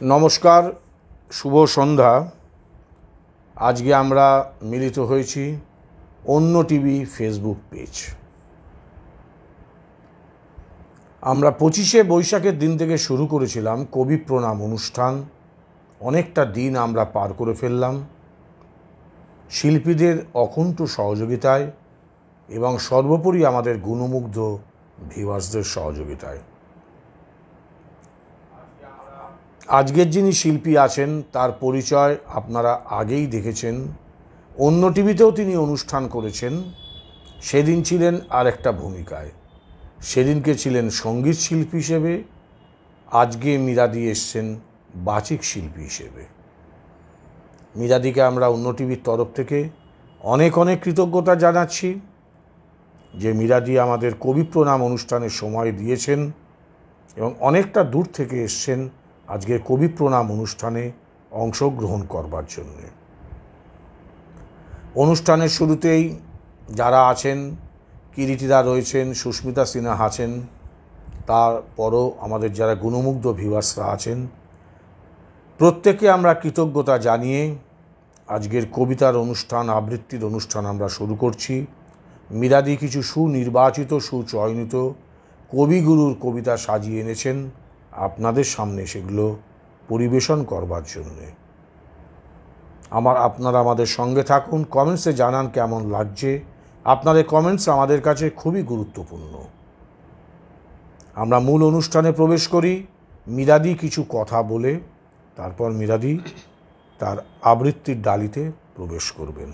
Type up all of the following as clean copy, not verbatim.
নমস্কার, শুভ সন্ধ্যা। আজকে আমরা মিলিত হয়েছি অন্য টিভি ফেসবুক পেজ। আমরা 25শে বৈশাখের দিন থেকে শুরু করেছিলাম কবি প্রণাম অনুষ্ঠান। অনেকটা দিন আমরা পার করে ফেললাম শিল্পীদের অকুণ্ঠ সহযোগিতায় এবং সর্বোপরি আমাদের গুণমুগ্ধ ভিউয়ার্সদের সহযোগিতায়। আজকের যিনি শিল্পী আছেন তার পরিচয় আপনারা আগেই দেখেছেন। অন্য টিভিতেও তিনি অনুষ্ঠান করেছেন। সেদিন ছিলেন আরেকটা ভূমিকায়, সেদিনকে ছিলেন সঙ্গীত শিল্পী হিসেবে, আজকে মীরাদি এসছেন বাচিক শিল্পী হিসেবে। মীরাদিকে আমরা অন্য টিভির তরফ থেকে অনেক অনেক কৃতজ্ঞতা জানাচ্ছি যে মীরাদি আমাদের কবি প্রণাম অনুষ্ঠানের সময় দিয়েছেন এবং অনেকটা দূর থেকে এসছেন আজকের কবি প্রণাম অনুষ্ঠানে অংশগ্রহণ করবার জন্য। অনুষ্ঠানের শুরুতেই যারা আছেন, কিরিটিদা রয়েছেন, সুস্মিতা সিনহা আছেন, তারপরও আমাদের যারা গুণমুগ্ধ ভিউয়ার্সরা আছেন, প্রত্যেকে আমরা কৃতজ্ঞতা জানিয়ে আজকের কবিতার অনুষ্ঠান, আবৃত্তির অনুষ্ঠান আমরা শুরু করছি। মীরাদি কিছু সুনির্বাচিত, সুচয়নিত কবিগুরুর কবিতা সাজিয়ে এনেছেন আপনাদের সামনে সেগুলো পরিবেশন করবার জন্যে। আপনারা আমাদের সঙ্গে থাকুন, কমেন্টসে জানান কেমন লাগছে। আপনাদের কমেন্টস আমাদের কাছে খুবই গুরুত্বপূর্ণ। আমরা মূল অনুষ্ঠানে প্রবেশ করি মীরাদি কিছু কথা বলে, তারপর মীরাদি তার আবৃত্তির ডালিতে প্রবেশ করবেন।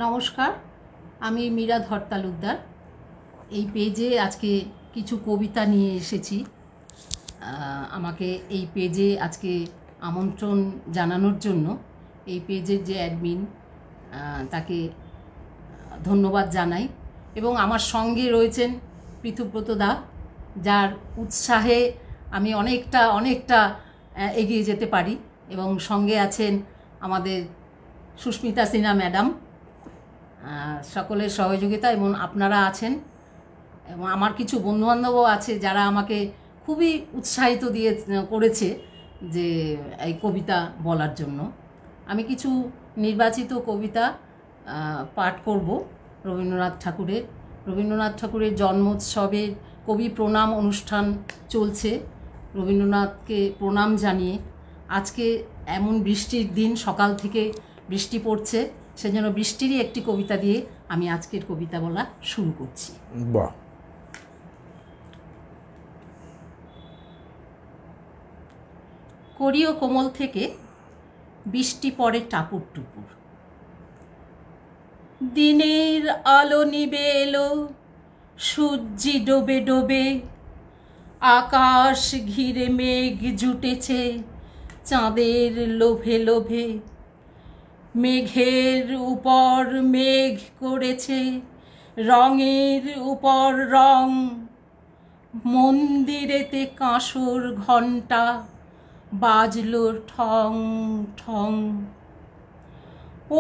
নমস্কার, আমি মীরা ধর তালুকদার। এই পেজে আজকে কিছু কবিতা নিয়ে এসেছি। আমাকে এই পেজে আজকে আমন্ত্রণ জানানোর জন্য এই পেজের যে অ্যাডমিন তাকে ধন্যবাদ জানাই এবং আমার সঙ্গে রয়েছেন পৃথুব্রত দা, যার উৎসাহে আমি অনেকটা এগিয়ে যেতে পারি, এবং সঙ্গে আছেন আমাদের সুস্মিতা সিনহা ম্যাডাম। সকলের সহযোগিতা এবং আপনারা আছেন, এবং আমার কিছু বন্ধুবান্ধবও আছে যারা আমাকে খুবই উৎসাহিত করেছে যে এই কবিতা বলার জন্য। আমি কিছু নির্বাচিত কবিতা পাঠ করব রবীন্দ্রনাথ ঠাকুরের জন্মোৎসবের কবি প্রণাম অনুষ্ঠান চলছে। রবীন্দ্রনাথকে প্রণাম জানিয়ে আজকে এমন বৃষ্টির দিন, সকাল থেকে বৃষ্টি পড়ছে, সেজন্য বৃষ্টিরই একটি কবিতা দিয়ে আমি আজকের কবিতা বলা শুরু করছি। বাহ। করিও কোমল থেকে বৃষ্টি পড়ে টাপুর টুপুর, দিনের আলো নিবে এলো, সূর্যি ডোবে ডোবে, আকাশ ঘিরে মেঘ জুটেছে চাঁদের লোভে লোভে, মেঘের উপর মেঘ করেছে রঙের উপর রং, মন্দিরেতে কাঁসর ঘণ্টা বাজলো ঠং ঠং,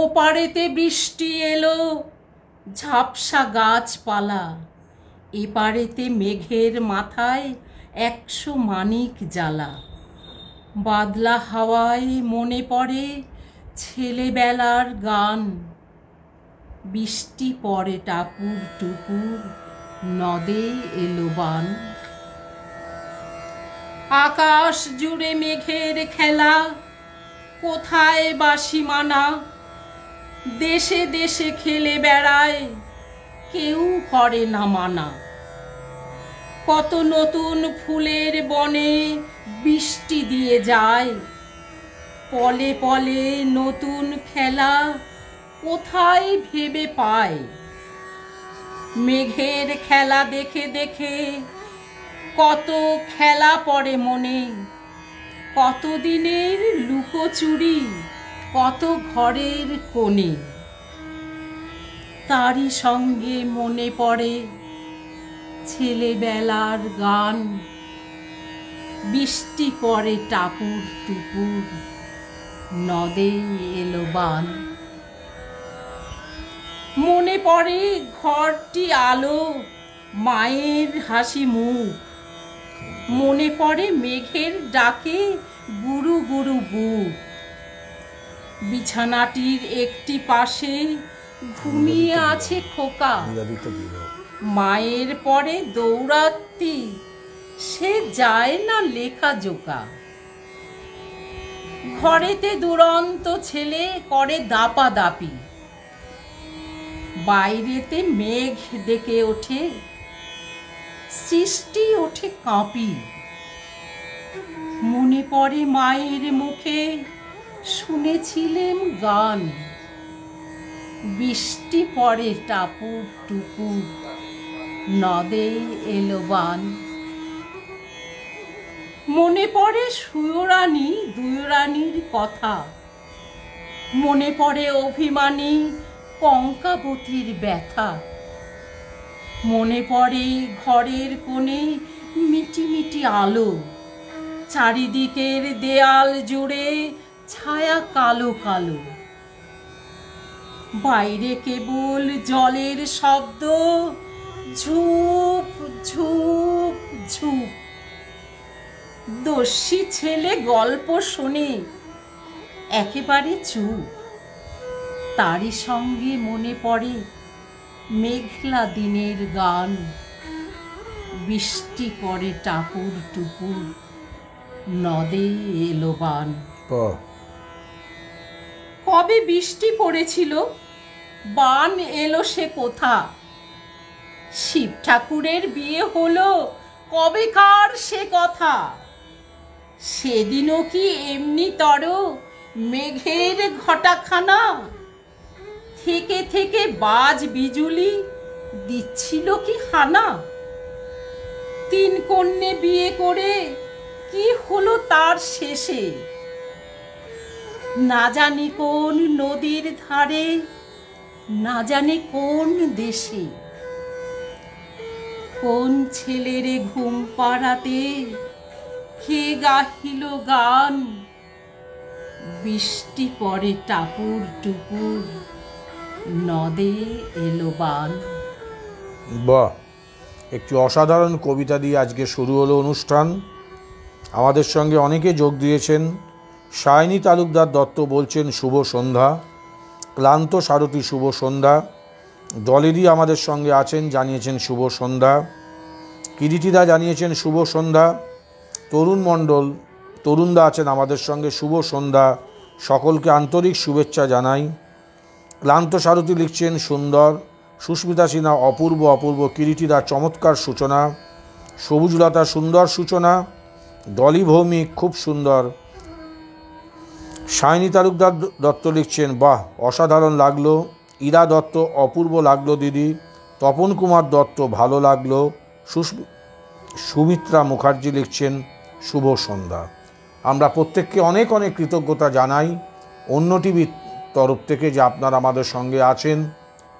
ওপারেতে বৃষ্টি এলো ঝাপসা গাছপালা, এপারেতে মেঘের মাথায় 100 মানিক জ্বালা, বাদলা হাওয়ায় মনে পড়ে ছেলেবেলার গান, বৃষ্টি পড়ে টাপুর টুপুর, নদে এলো বান, আকাশ জুড়ে মেঘের খেলা, কোথায় বাসি মানা, দেশে দেশে খেলে বেড়ায়, কেউ করে না মানা, কত নতুন ফুলের বনে বৃষ্টি দিয়ে যায়, পলে পলে নতুন খেলা কোথায় ভেবে পায়, মেঘের খেলা দেখে দেখে কত খেলা পড়ে মনে, কত দিনের লুকোচুরি, কত ঘরের কোণে, তারই সঙ্গে মনে পড়ে ছেলেবেলার গান, বৃষ্টি পড়ে টাপুর টুপুর, নদে এলো বান, মনে পড়ে ঘরটি আলো, মায়ের হাসি মুখ, মনে পড়ে মেঘের ডাকে গুরু গুরু বুক। বিছানাটির একটি পাশে ঘুমিয়ে আছে খোকা। মায়ের পরে দৌড়াত্তি, সে যায় না লেখা জোকা। ঘরেতে দুরন্ত ছেলে করে দাপাদাপি, বাইরেতে মেঘ ডেকে ওঠে, সৃষ্টি ওঠে কাঁপি। মনে পড়ে মায়ের মুখে শুনেছিলেম গান, বৃষ্টি পড়ে টাপুর টুপুর, নদে এলো বান। মনে পড়ে সুয়রানী দুয়রানীর কথা, মনে পড়ে অভিমানী কঙ্কাবতীর ব্যথা। মনে পড়ে ঘরের কোণে মিটি মিটি আলো, চারিদিকের দেয়াল জুড়ে ছায়া কালো কালো। বাইরে কেবল জলের শব্দ, ঝুপ ঝুপ ঝুপ। দস্যি ছেলে গল্প শুনে একেবারে চুপ। তারই সঙ্গে মনে পড়ে মেঘলা দিনের গান, বৃষ্টি পড়ে টাপুর টুপুর, নদে এলো বান। কবে বৃষ্টি পড়েছিল, বান এলো সে কোথা? শিব ঠাকুরের বিয়ে হলো কবেকার সে কথা? সেদিনও কি এমনি তর মেঘের ঘটাখানা? থেকে থেকে বাজ বিজুলি দিচ্ছিল কি হানা? তিন কন্যে বিয়ে করে কি হলো তার শেষে? না জানি কোন নদীর ধারে, না জানি কোন দেশে। কোন ছেলেরে ঘুম পাড়াতে কে গাহিল গান, বৃষ্টি পড়ে টাপুর টুপুর, নদে এলো বান। বাহ, একটি অসাধারণ কবিতা দিয়ে আজকে শুরু হলো অনুষ্ঠান। আমাদের সঙ্গে অনেকে যোগ দিয়েছেন। সায়নী তালুকদার দত্ত বলছেন শুভ সন্ধ্যা। ক্লান্ত সারথী শুভ সন্ধ্যা। দলেরই আমাদের সঙ্গে আছেন, জানিয়েছেন শুভ সন্ধ্যা। কিরিটিদা জানিয়েছেন শুভ সন্ধ্যা। তরুণ মণ্ডল, তরুণদা আছেন আমাদের সঙ্গে, শুভ সন্ধ্যা। সকলকে আন্তরিক শুভেচ্ছা জানাই। ক্লান্ত সারথী লিখছেন সুন্দর। সুস্মিতা সিনহা অপূর্ব অপূর্ব। কিরিটিদা চমৎকার সূচনা। সবুজলতা সুন্দর সূচনা। ডলি ভৌমিক খুব সুন্দর। সায়নী তালুকদার দত্ত লিখছেন বাহ অসাধারণ লাগলো। ইরা দত্ত অপূর্ব লাগলো দিদি। তপন কুমার দত্ত ভালো লাগলো। সুমিত্রা মুখার্জি লিখছেন শুভ সন্ধ্যা। আমরা প্রত্যেককে অনেক অনেক কৃতজ্ঞতা জানাই অন্য টিভির তরফ থেকে যে আপনারা আমাদের সঙ্গে আছেন,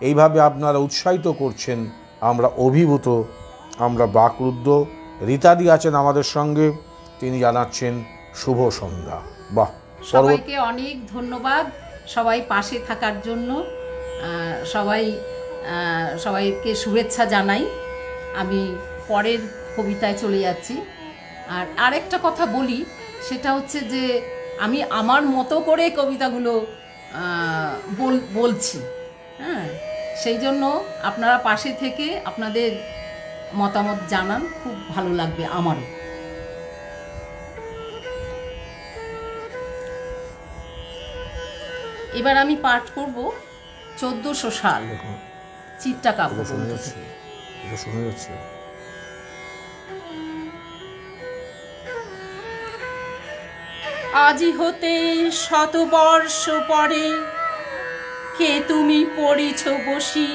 এইভাবে আপনারা উৎসাহিত করছেন। আমরা অভিভূত, আমরা বাকরুদ্ধ। রীতাদি আছেন আমাদের সঙ্গে, তিনি জানাচ্ছেন শুভ সন্ধ্যা। বাহ, সবাইকে অনেক ধন্যবাদ সবাই পাশে থাকার জন্য। সবাইকে শুভেচ্ছা জানাই। আমি পরের কবিতায় চলে যাচ্ছি। আর আরেকটা কথা বলি, সেটা হচ্ছে যে আমি আমার মতো করে কবিতাগুলো বলছি, হ্যাঁ, সেই জন্য আপনারা পাশে থেকে আপনাদের মতামত জানান, খুব ভালো লাগবে আমারও। এবার আমি পাঠ করব 1400 সাল চিত্রাকাব্য। শুনে যাচ্ছে। আজি হতে শতবর্ষ পরে কে তুমি পড়িছ বসি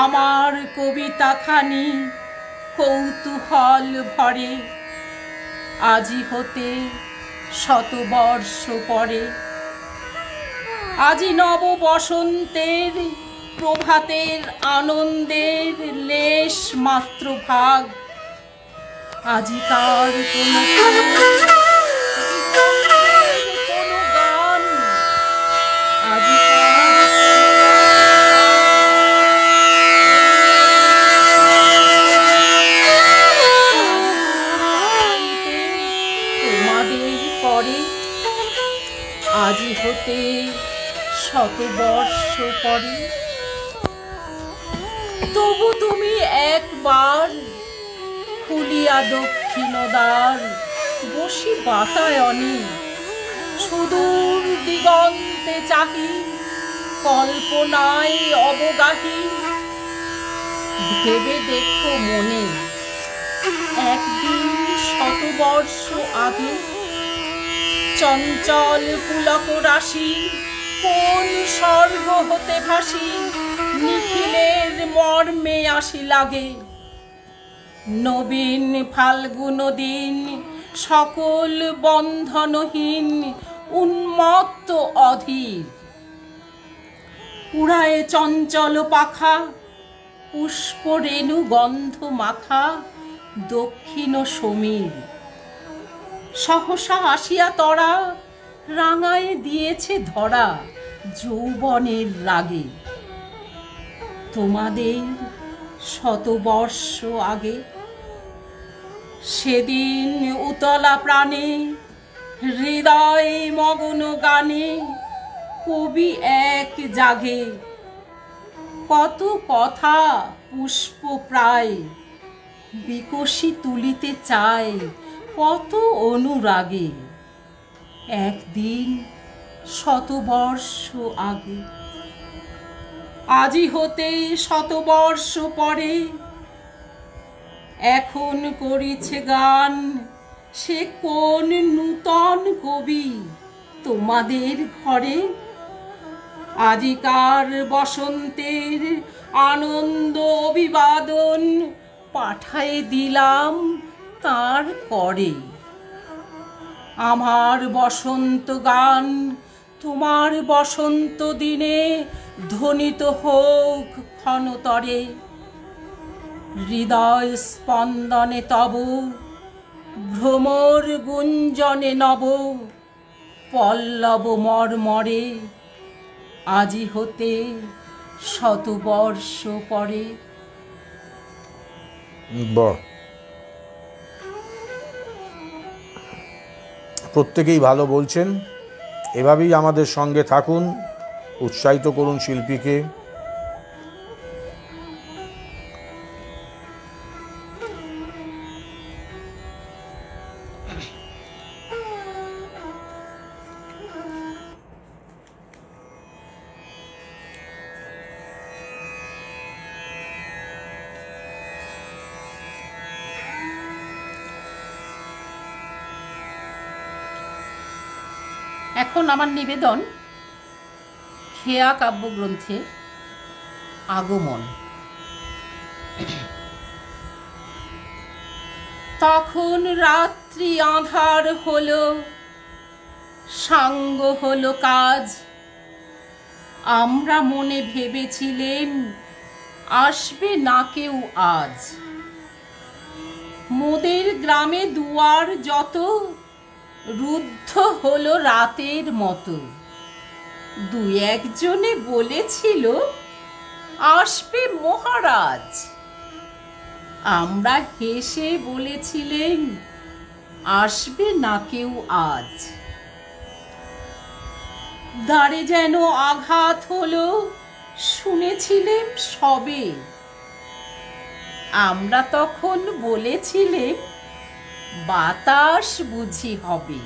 আমার কবিতাখানি কৌতূহল ভরে। আজি হতে শতবর্ষ পরে, আজি নব বসন্তের প্রভাতের আনন্দের লেশ মাত্র ভাগ। আজি তার কোনো গান, আজি তোমাদের হতে শতবর্ষ পরে তবু তুমি একবার খুলিয়া দক্ষিণ দ্বার বসি বাতায়নে সুদূর দিগন্তে চাহি কল্পনায় অবগাহী ভেবে দেখো মনে একদিন শতবর্ষ আগে চঞ্চল পুলক রাশি কোন স্বর্গ হতে ভাসি নিখিলের মর্মে আসি লাগে নবীন ফাল্গুন দিন সকল বন্ধনহীন উন্মত্ত অধীর উড়ায় চঞ্চল পাখা পুষ্প রেণু গন্ধ মাখা দক্ষিণ সমীর সহসা আসিয়া তরা রাঙায় দিয়েছে ধরা যৌবনের রাগে তোমাদের শতবর্ষ আগে সেদিন উতলা প্রাণে হৃদয় মগ্ন গানে কবি এক জাগে কত কথা পুষ্প প্রায় বিকশি তুলিতে চায় কত অনুরাগে একদিন শতবর্ষ আগে আজি হতেই শতবর্ষ পরে এখন করিছে গান সে কোন নূতন কবি তোমাদের ঘরে আজিকার বসন্তের আনন্দ অভিবাদন পাঠায় দিলাম তার করে আমার বসন্ত গান তোমার বসন্ত দিনে ধ্বনিত হোক ক্ষণতরে হৃদয় স্পন্দনে তব ভ্রমর গুঞ্জনে নব পল্লব মর্মরে আজি হতে শতবর্ষ পরে। বাহ, প্রত্যেকেই ভালো বলছেন। এভাবেই আমাদের সঙ্গে থাকুন, উৎসাহিত করুন শিল্পীকে। এখন আমার নিবেদন খেয়া কাব্যগ্রন্থের আগমন। তখন রাত্রি আঁধার হলো, সাঙ্গ হলো কাজ। আমরা মনে ভেবেছিলেম আসবে না কেউ আজ। মোদের গ্রামে দুয়ার যত রুদ্ধ হলো রাতের মতো। দু একজনে বলেছিল আসবে মহারাজ। আমরা হেসে বলেছিলেন আসবে না কেউ আজ। দ্বারে যেন আঘাত হলো, শুনেছিলেন সবে। আমরা তখন বলেছিলেন বাতাস বুঝি হবে।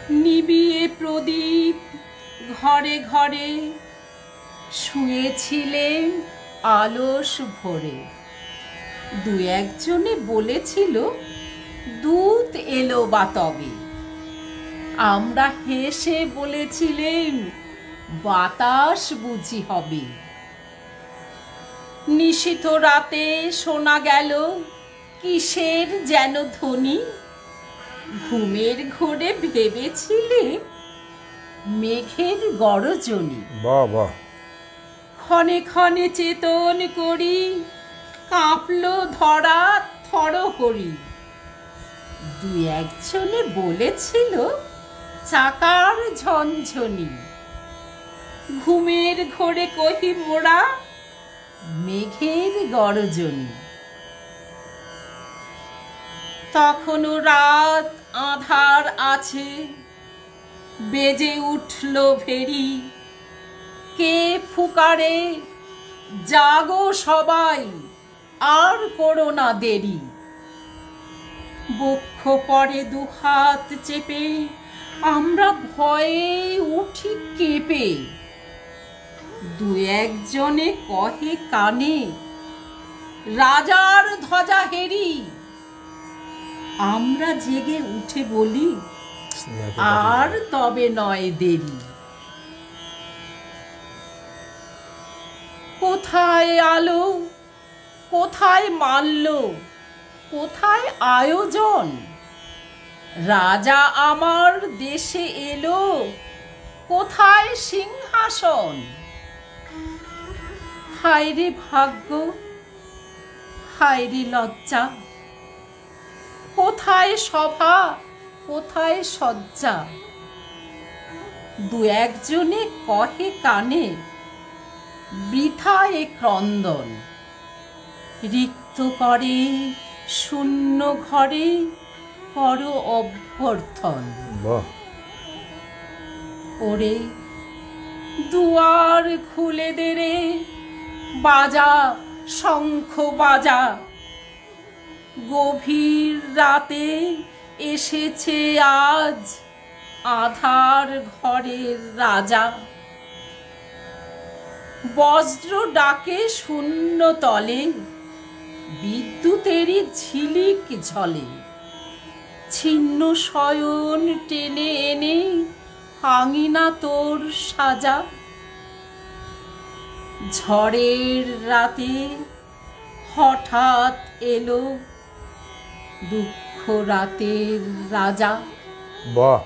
নিবিয়ে প্রদীপ ঘরে ঘরে শুয়েছিলেন আলস ভরে। দু একজনে বলেছিল দূত এলো বা তবে। আমরা হেসে বলেছিলেন বাতাস বুঝি হবে। নিশীথ রাতে শোনা গেল কিসের যেন ধ্বনি। ঘুমের ঘোরে ভেবেছিলে মেঘের গরজনি। বাহ বাহ। ক্ষণে ক্ষণে চেতন করি কাঁপল ধরা থরহরি। দু একজনে বলেছিল চাকার ঝনঝনি। ঘুমের ঘোরে কহি মোরা মেঘের গরজনি। তখনও রাত আঁধার আছে, বেজে উঠল ভেরি, কে ফুকারে জাগো সবাই, আর করো না দেরি। বক্ষ পরে দুহাত চেপে আমরা ভয়ে উঠি কেঁপে, দু একজনে কহে কানে, রাজার ধ্বজা হেরি। আমরা জেগে উঠে বলি, আর তবে নয় দেরি। কোথায় আলো, কোথায় মাল্য, কোথায় আয়োজন, রাজা আমার দেশে এলো, কোথায় সিংহাসন। হায়রে ভাগ্য, হায়রে লজ্জা, কোথায় সভা, কোথায় সজ্জা। দু একজনে কহে কানে, বৃথা এ ক্রন্দন। রিক্ত করে শূন্য ঘরে করো অভ্যর্থন। ওরে দুয়ার খুলে দে রে, বাজা শঙ্খ বাজা, গভীর রাতে এসেছে আজ আধার ঘরের রাজা। বজ্র ডাকে শূন্য তলে, বিদ্যুতেরই ঝিলিক ঝলে। ছিন্ন শয়ন টেনে এনে ভাঙি না তোর সাজা। ঝড়ের রাতে হঠাৎ এলো দুঃখ রাতের রাজা। বাহ,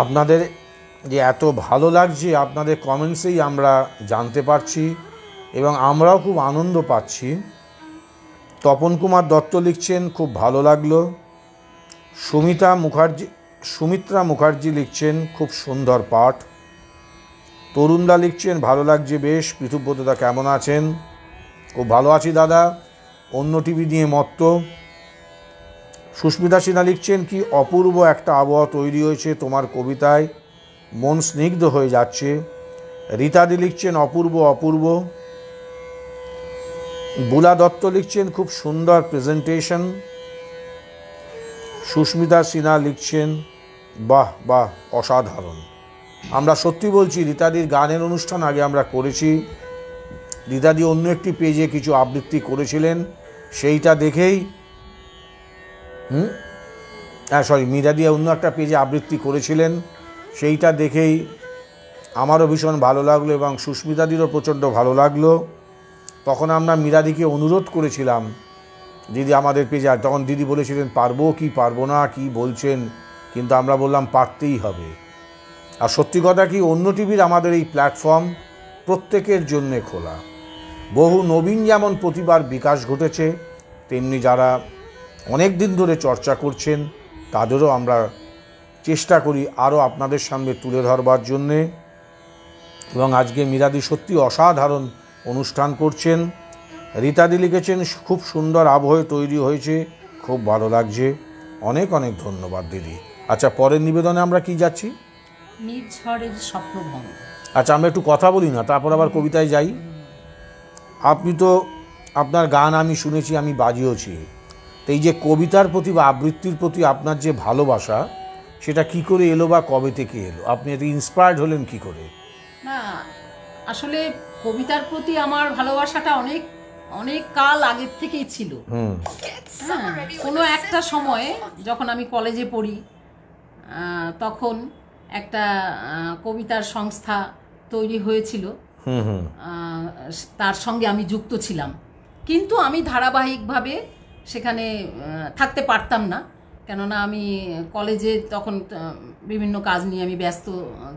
আপনাদের যে এত ভালো লাগছে আপনাদের কমেন্টসেই আমরা জানতে পারছি এবং আমরাও খুব আনন্দ পাচ্ছি। তপন কুমার দত্ত লিখছেন খুব ভালো লাগলো। সুমিত্রা মুখার্জি লিখছেন খুব সুন্দর পাঠ। তরুণদা লিখছেন ভালো লাগছে বেশ। পৃথুব্রতদা কেমন আছেন? খুব ভালো আছি দাদা, অন্য টিভি নিয়ে মত্ত। সুস্মিতা সিনহা লিখছেন কি অপূর্ব একটা আবহাওয়া তৈরি হয়েছে তোমার কবিতায়, মন স্নিগ্ধ হয়ে যাচ্ছে। রীতাদি লিখছেন অপূর্ব অপূর্ব। বুলা দত্ত লিখছেন খুব সুন্দর প্রেজেন্টেশন। সুস্মিতা সিনহা লিখছেন বাহ বাহ অসাধারণ। আমরা সত্যি বলছি, রীতাদির গানের অনুষ্ঠান আগে আমরা করেছি। রীতাদি অন্য একটি পেজে কিছু আবৃত্তি করেছিলেন, সেইটা দেখেই মীরাদি অন্য একটা পেজে আবৃত্তি করেছিলেন, সেইটা দেখেই আমারও ভীষণ ভালো লাগলো এবং সুস্মিতাদিরও প্রচণ্ড ভালো লাগলো। তখন আমরা মীরাদিকে অনুরোধ করেছিলাম দিদি আমাদের পেজে, আর তখন দিদি বলেছিলেন পারবো কি পারবো না কি বলছেন, কিন্তু আমরা বললাম পারতেই হবে। আর সত্যি কথা কি, অন্য টিভির আমাদের এই প্ল্যাটফর্ম প্রত্যেকের জন্যে খোলা। বহু নবীন যেমন প্রতিবার বিকাশ ঘটেছে, তেমনি যারা অনেক দিন ধরে চর্চা করছেন তাদেরও আমরা চেষ্টা করি আরও আপনাদের সামনে তুলে ধরবার জন্যে। এবং আজকে মীরাদি সত্যি অসাধারণ অনুষ্ঠান করছেন। রীতাদি লিখেছেন খুব সুন্দর আবহাওয়া তৈরি হয়েছে, খুব ভালো লাগছে। অনেক অনেক ধন্যবাদ দিদি। আচ্ছা, পরের নিবেদনে আমরা কি যাচ্ছি? নির্ঝরের স্বপ্নভঙ্গ। আচ্ছা, আমরা একটু কথা বলি না, তারপর আবার কবিতায় যাই। আপনি তো, আপনার গান আমি শুনেছি, আমি বাজিয়েছি। তো এই যে কবিতার প্রতি বা আবৃত্তির প্রতি আপনার যে ভালোবাসা, সেটা কি করে এলো বা কবে থেকে এলো? আপনি এত ইন্সপায়ার্ড হলেন কি করে? না, আসলে কবিতার প্রতি আমার ভালোবাসাটা অনেক অনেক কাল আগের থেকেই ছিল। কোনো একটা সময়ে যখন আমি কলেজে পড়ি, তখন একটা কবিতার সংস্থা তৈরি হয়েছিল, তার সঙ্গে আমি যুক্ত ছিলাম। কিন্তু আমি ধারাবাহিকভাবে সেখানে থাকতে পারতাম না, কেননা আমি কলেজে তখন বিভিন্ন কাজ নিয়ে আমি ব্যস্ত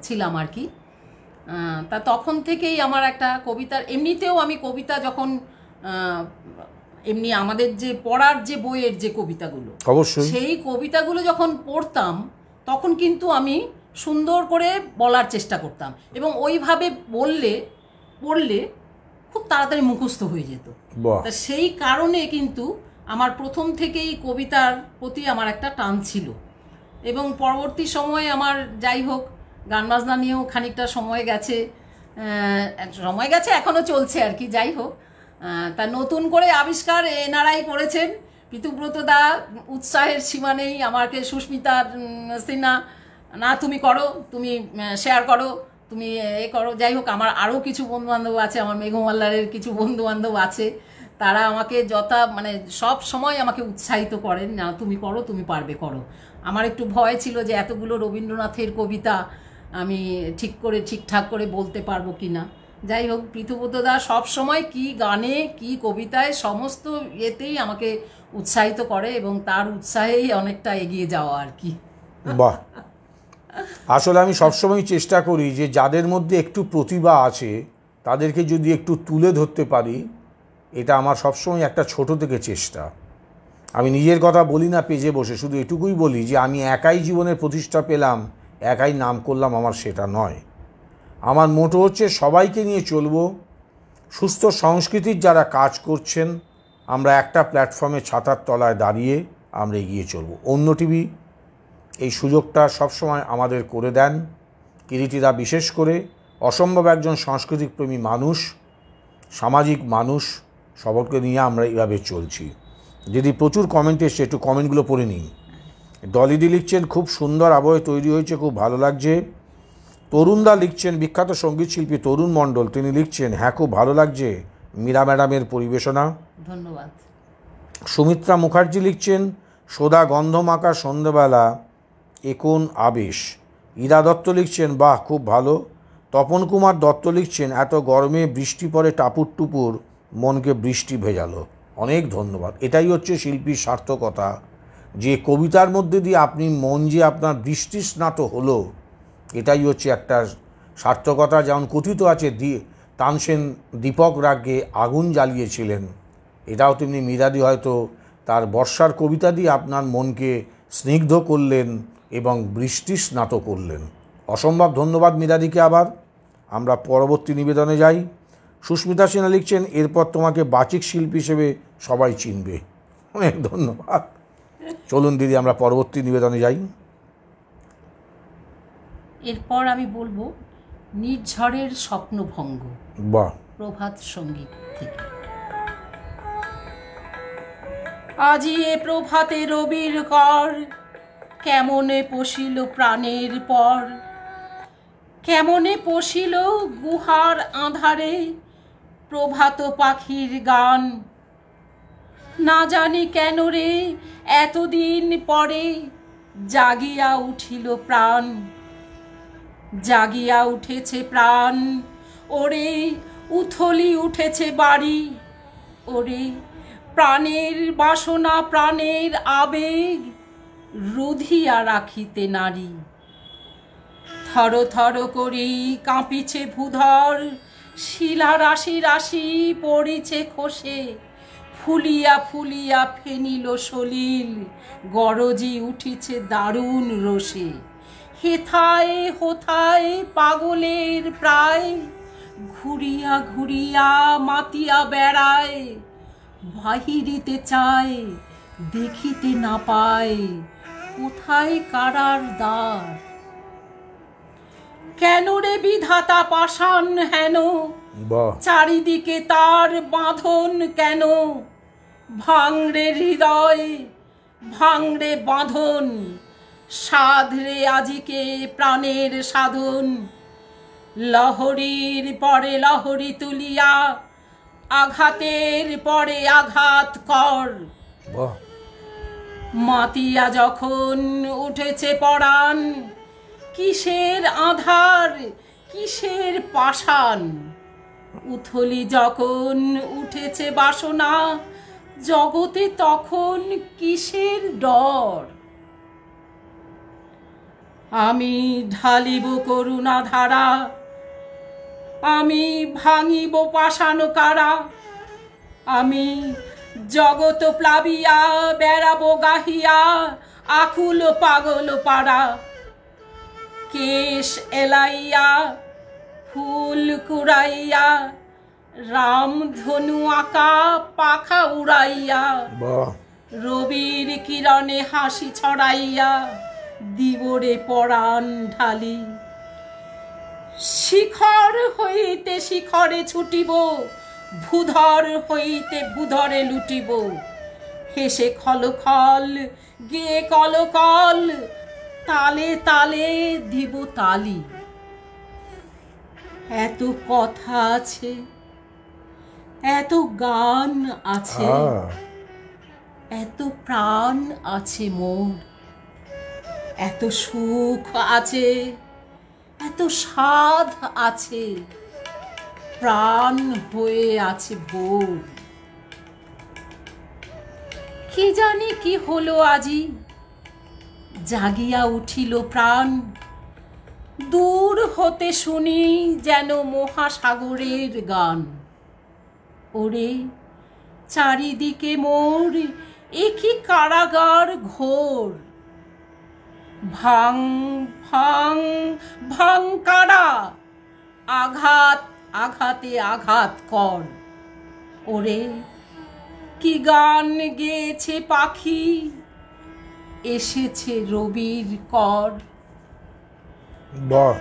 ছিলাম আর কি। তা তখন থেকেই আমার একটা কবিতার, এমনিতেও আমি কবিতা যখন এমনি আমাদের যে পড়ার যে বইয়ের যে কবিতাগুলো, অবশ্যই সেই কবিতাগুলো যখন পড়তাম তখন কিন্তু আমি সুন্দর করে বলার চেষ্টা করতাম এবং ওইভাবে পড়লে খুব তাড়াতাড়ি মুখস্থ হয়ে যেত। তা সেই কারণে কিন্তু আমার প্রথম থেকেই কবিতার প্রতি আমার একটা টান ছিল। এবং পরবর্তী সময়ে আমার যাই হোক গান বাজনা নিয়েও খানিকটা সময় গেছে, এখনও চলছে আর কি। যাই হোক, তা নতুন করে আবিষ্কার এনারাই করেছেন। পিতুব্রত দা উৎসাহের সীমা নেই, আমাকে সুস্মিতা সিনহা, না তুমি করো, তুমি শেয়ার করো, তুমি করো। যাই হোক, আমার আরও কিছু বন্ধুবান্ধব আছে, আমার মেঘমাল্লারের কিছু বন্ধুবান্ধব আছে, তারা আমাকে সব সময় আমাকে উৎসাহিত করেন, না তুমি করো, তুমি পারবে, করো। আমার একটু ভয় ছিল যে এতগুলো রবীন্দ্রনাথের কবিতা আমি ঠিকঠাক করে বলতে পারবো কি না। যাই হোক, পিতুব্রত দা সবসময় কি গানে কি কবিতায় সমস্ত ইয়েতেই আমাকে উৎসাহিত করে এবং তার উৎসাহেই অনেকটা এগিয়ে যাওয়া আর কি। বাহ, আসলে আমি সবসময় চেষ্টা করি যে যাদের মধ্যে একটু প্রতিভা আছে তাদেরকে যদি একটু তুলে ধরতে পারি, এটা আমার সবসময় একটা ছোট থেকে চেষ্টা। আমি নিজের কথা বলি না পেজে বসে, শুধু এটুকুই বলি যে আমি একাই জীবনের প্রতিষ্ঠা পেলাম, একাই নাম করলাম, আমার সেটা নয়। আমার মোটো হচ্ছে সবাইকে নিয়ে চলবো। সুস্থ সংস্কৃতির যারা কাজ করছেন, আমরা একটা প্ল্যাটফর্মে ছাতার তলায় দাঁড়িয়ে আমরা এগিয়ে চলবো। অন্য টিভি এই সুযোগটা সবসময় আমাদের করে দেন। কিরিটিরা বিশেষ করে অসম্ভব একজন সাংস্কৃতিক প্রেমী মানুষ, সামাজিক মানুষ, সবকে নিয়ে আমরা এইভাবে চলছি। যদি প্রচুর কমেন্ট এসছে, একটু কমেন্টগুলো পড়ে নিন। ডলিদি লিখছেন খুব সুন্দর আবহে তৈরি হয়েছে, খুব ভালো লাগছে। তরুণদা লিখছেন, বিখ্যাত সঙ্গীত শিল্পী তরুণ মণ্ডল, তিনি লিখছেন হ্যাঁ খুব ভালো লাগছে মীরা ম্যাডামের পরিবেশনা, ধন্যবাদ। সুমিত্রা মুখার্জি লিখছেন সোদা গন্ধমাখা সন্ধ্যেবেলা এখন আবেশ। ইরা দত্ত লিখছেন বাহ খুব ভালো। তপন কুমার দত্ত লিখছেন এত গরমে বৃষ্টি পড়ে টাপুর টুপুর, মনকে বৃষ্টি ভেজালো। অনেক ধন্যবাদ। এটাই হচ্ছে শিল্পীর সার্থকতা, যে কবিতার মধ্যে দিয়ে আপনি মন যে আপনার বৃষ্টি স্নাত হলো, এটাই হচ্ছে একটা সার্থকতা। যেমন কথিত আছে তানসেন দীপক রাগে আগুন জ্বালিয়েছিলেন, এটাও তেমনি মীরাদি হয়তো তার বর্ষার কবিতা দিয়ে আপনার মনকে স্নিগ্ধ করলেন এবং বৃষ্টি স্নাত করলেন। অসম্ভব ধন্যবাদ মীরাদিকে। আবার আমরা পরবর্তী নিবেদনে যাই। সুস্মিতা সিনহা লিখছেন এরপর তোমাকে বাচিক শিল্পী হিসেবে সবাই চিনবে। অনেক ধন্যবাদ। চলুন দিদি আমরা পরবর্তী নিবেদনে যাই। এরপর আমি বলবো নির্ঝরের স্বপ্নভঙ্গ, বাহ, প্রভাত সঙ্গীত থেকে। আজি এ প্রভাতে রবির কর, কেমনে পশিল প্রাণের পর, কেমনে পশিল গুহার আঁধারে প্রভাত পাখির গান। না জানি কেন রে এতদিন পরে জাগিয়া উঠিল প্রাণ, জাগিয়া উঠেছে প্রাণ। ওরে উথলি উঠেছে বাড়ি, ওরে প্রাণের বাসনা প্রাণের আবেগ রুধিয়া রাখিতে নারী। থর থর করি কাঁপিছে ভূধর, শিলা রাশি রাশি পড়িছে খসে, ফুলিয়া ফুলিয়া ফেনিল সলিল, গরজি উঠিছে দারুণ রোষে। হেথায় হোথায় পাগলের প্রায়, ঘুরিয়া ঘুরিয়া মাতিয়া বেড়ায়, বাহিরিতে চায় দেখিতে না পায়, কোথায় কারার দ্বার। কেন রে বিধাতা পাষাণ হেন, চারিদিকে তার বাঁধন কেন। ভাঙড়ে হৃদয় ভাঙড়ে বাঁধন, সাধরে আজিকে প্রাণের সাধন। লহরীর পরে লহরী তুলিয়া, আঘাতের পরে আঘাত কর। মাতিয়া যখন উঠেছে পরাণ, কিসের আধার কিসের পাষাণ। উথলি যখন উঠেছে বাসনা, জগতে তখন কিসের ডর। আমি ঢালিব করুণা ধারা, আমি ভাঙিব পাষাণ কারা। আমি জগত প্লাবিয়া বেড়াবো গাহিয়া, আকুল পাগল পাড়া। কেশ এলাইয়া ফুল কুড়াইয়া, রাম ধনু আঁকা পাখা উড়াইয়া। রবির কিরণে হাসি ছড়াইয়া, দিবরে পরাণ ঢালি। শিখর হইতে শিখরে ছুটিব, ভূধর হইতে ভূধরে লুটিব। হেসে খলখল গেয়ে কলকল, তালে তালে দিব তালি। এত কথা আছে, এত গান আছে, এত প্রাণ আছে মোর, এত সুখ আছে, এত স্বাদ আছে, প্রাণ হয়ে আছে ভোর। কি জানি কি হলো আজি, জাগিয়া উঠিল প্রাণ। দূর হতে শুনি যেন মহাসাগরের গান। ওরে চারিদিকে মোর একই কারাগার ঘোর। ভাং ভাং ভাং কারা, আঘাত আঘাতে আঘাত কর। ওরে কি গান গেয়েছে পাখি, এসেছে রবির কর। বাহ!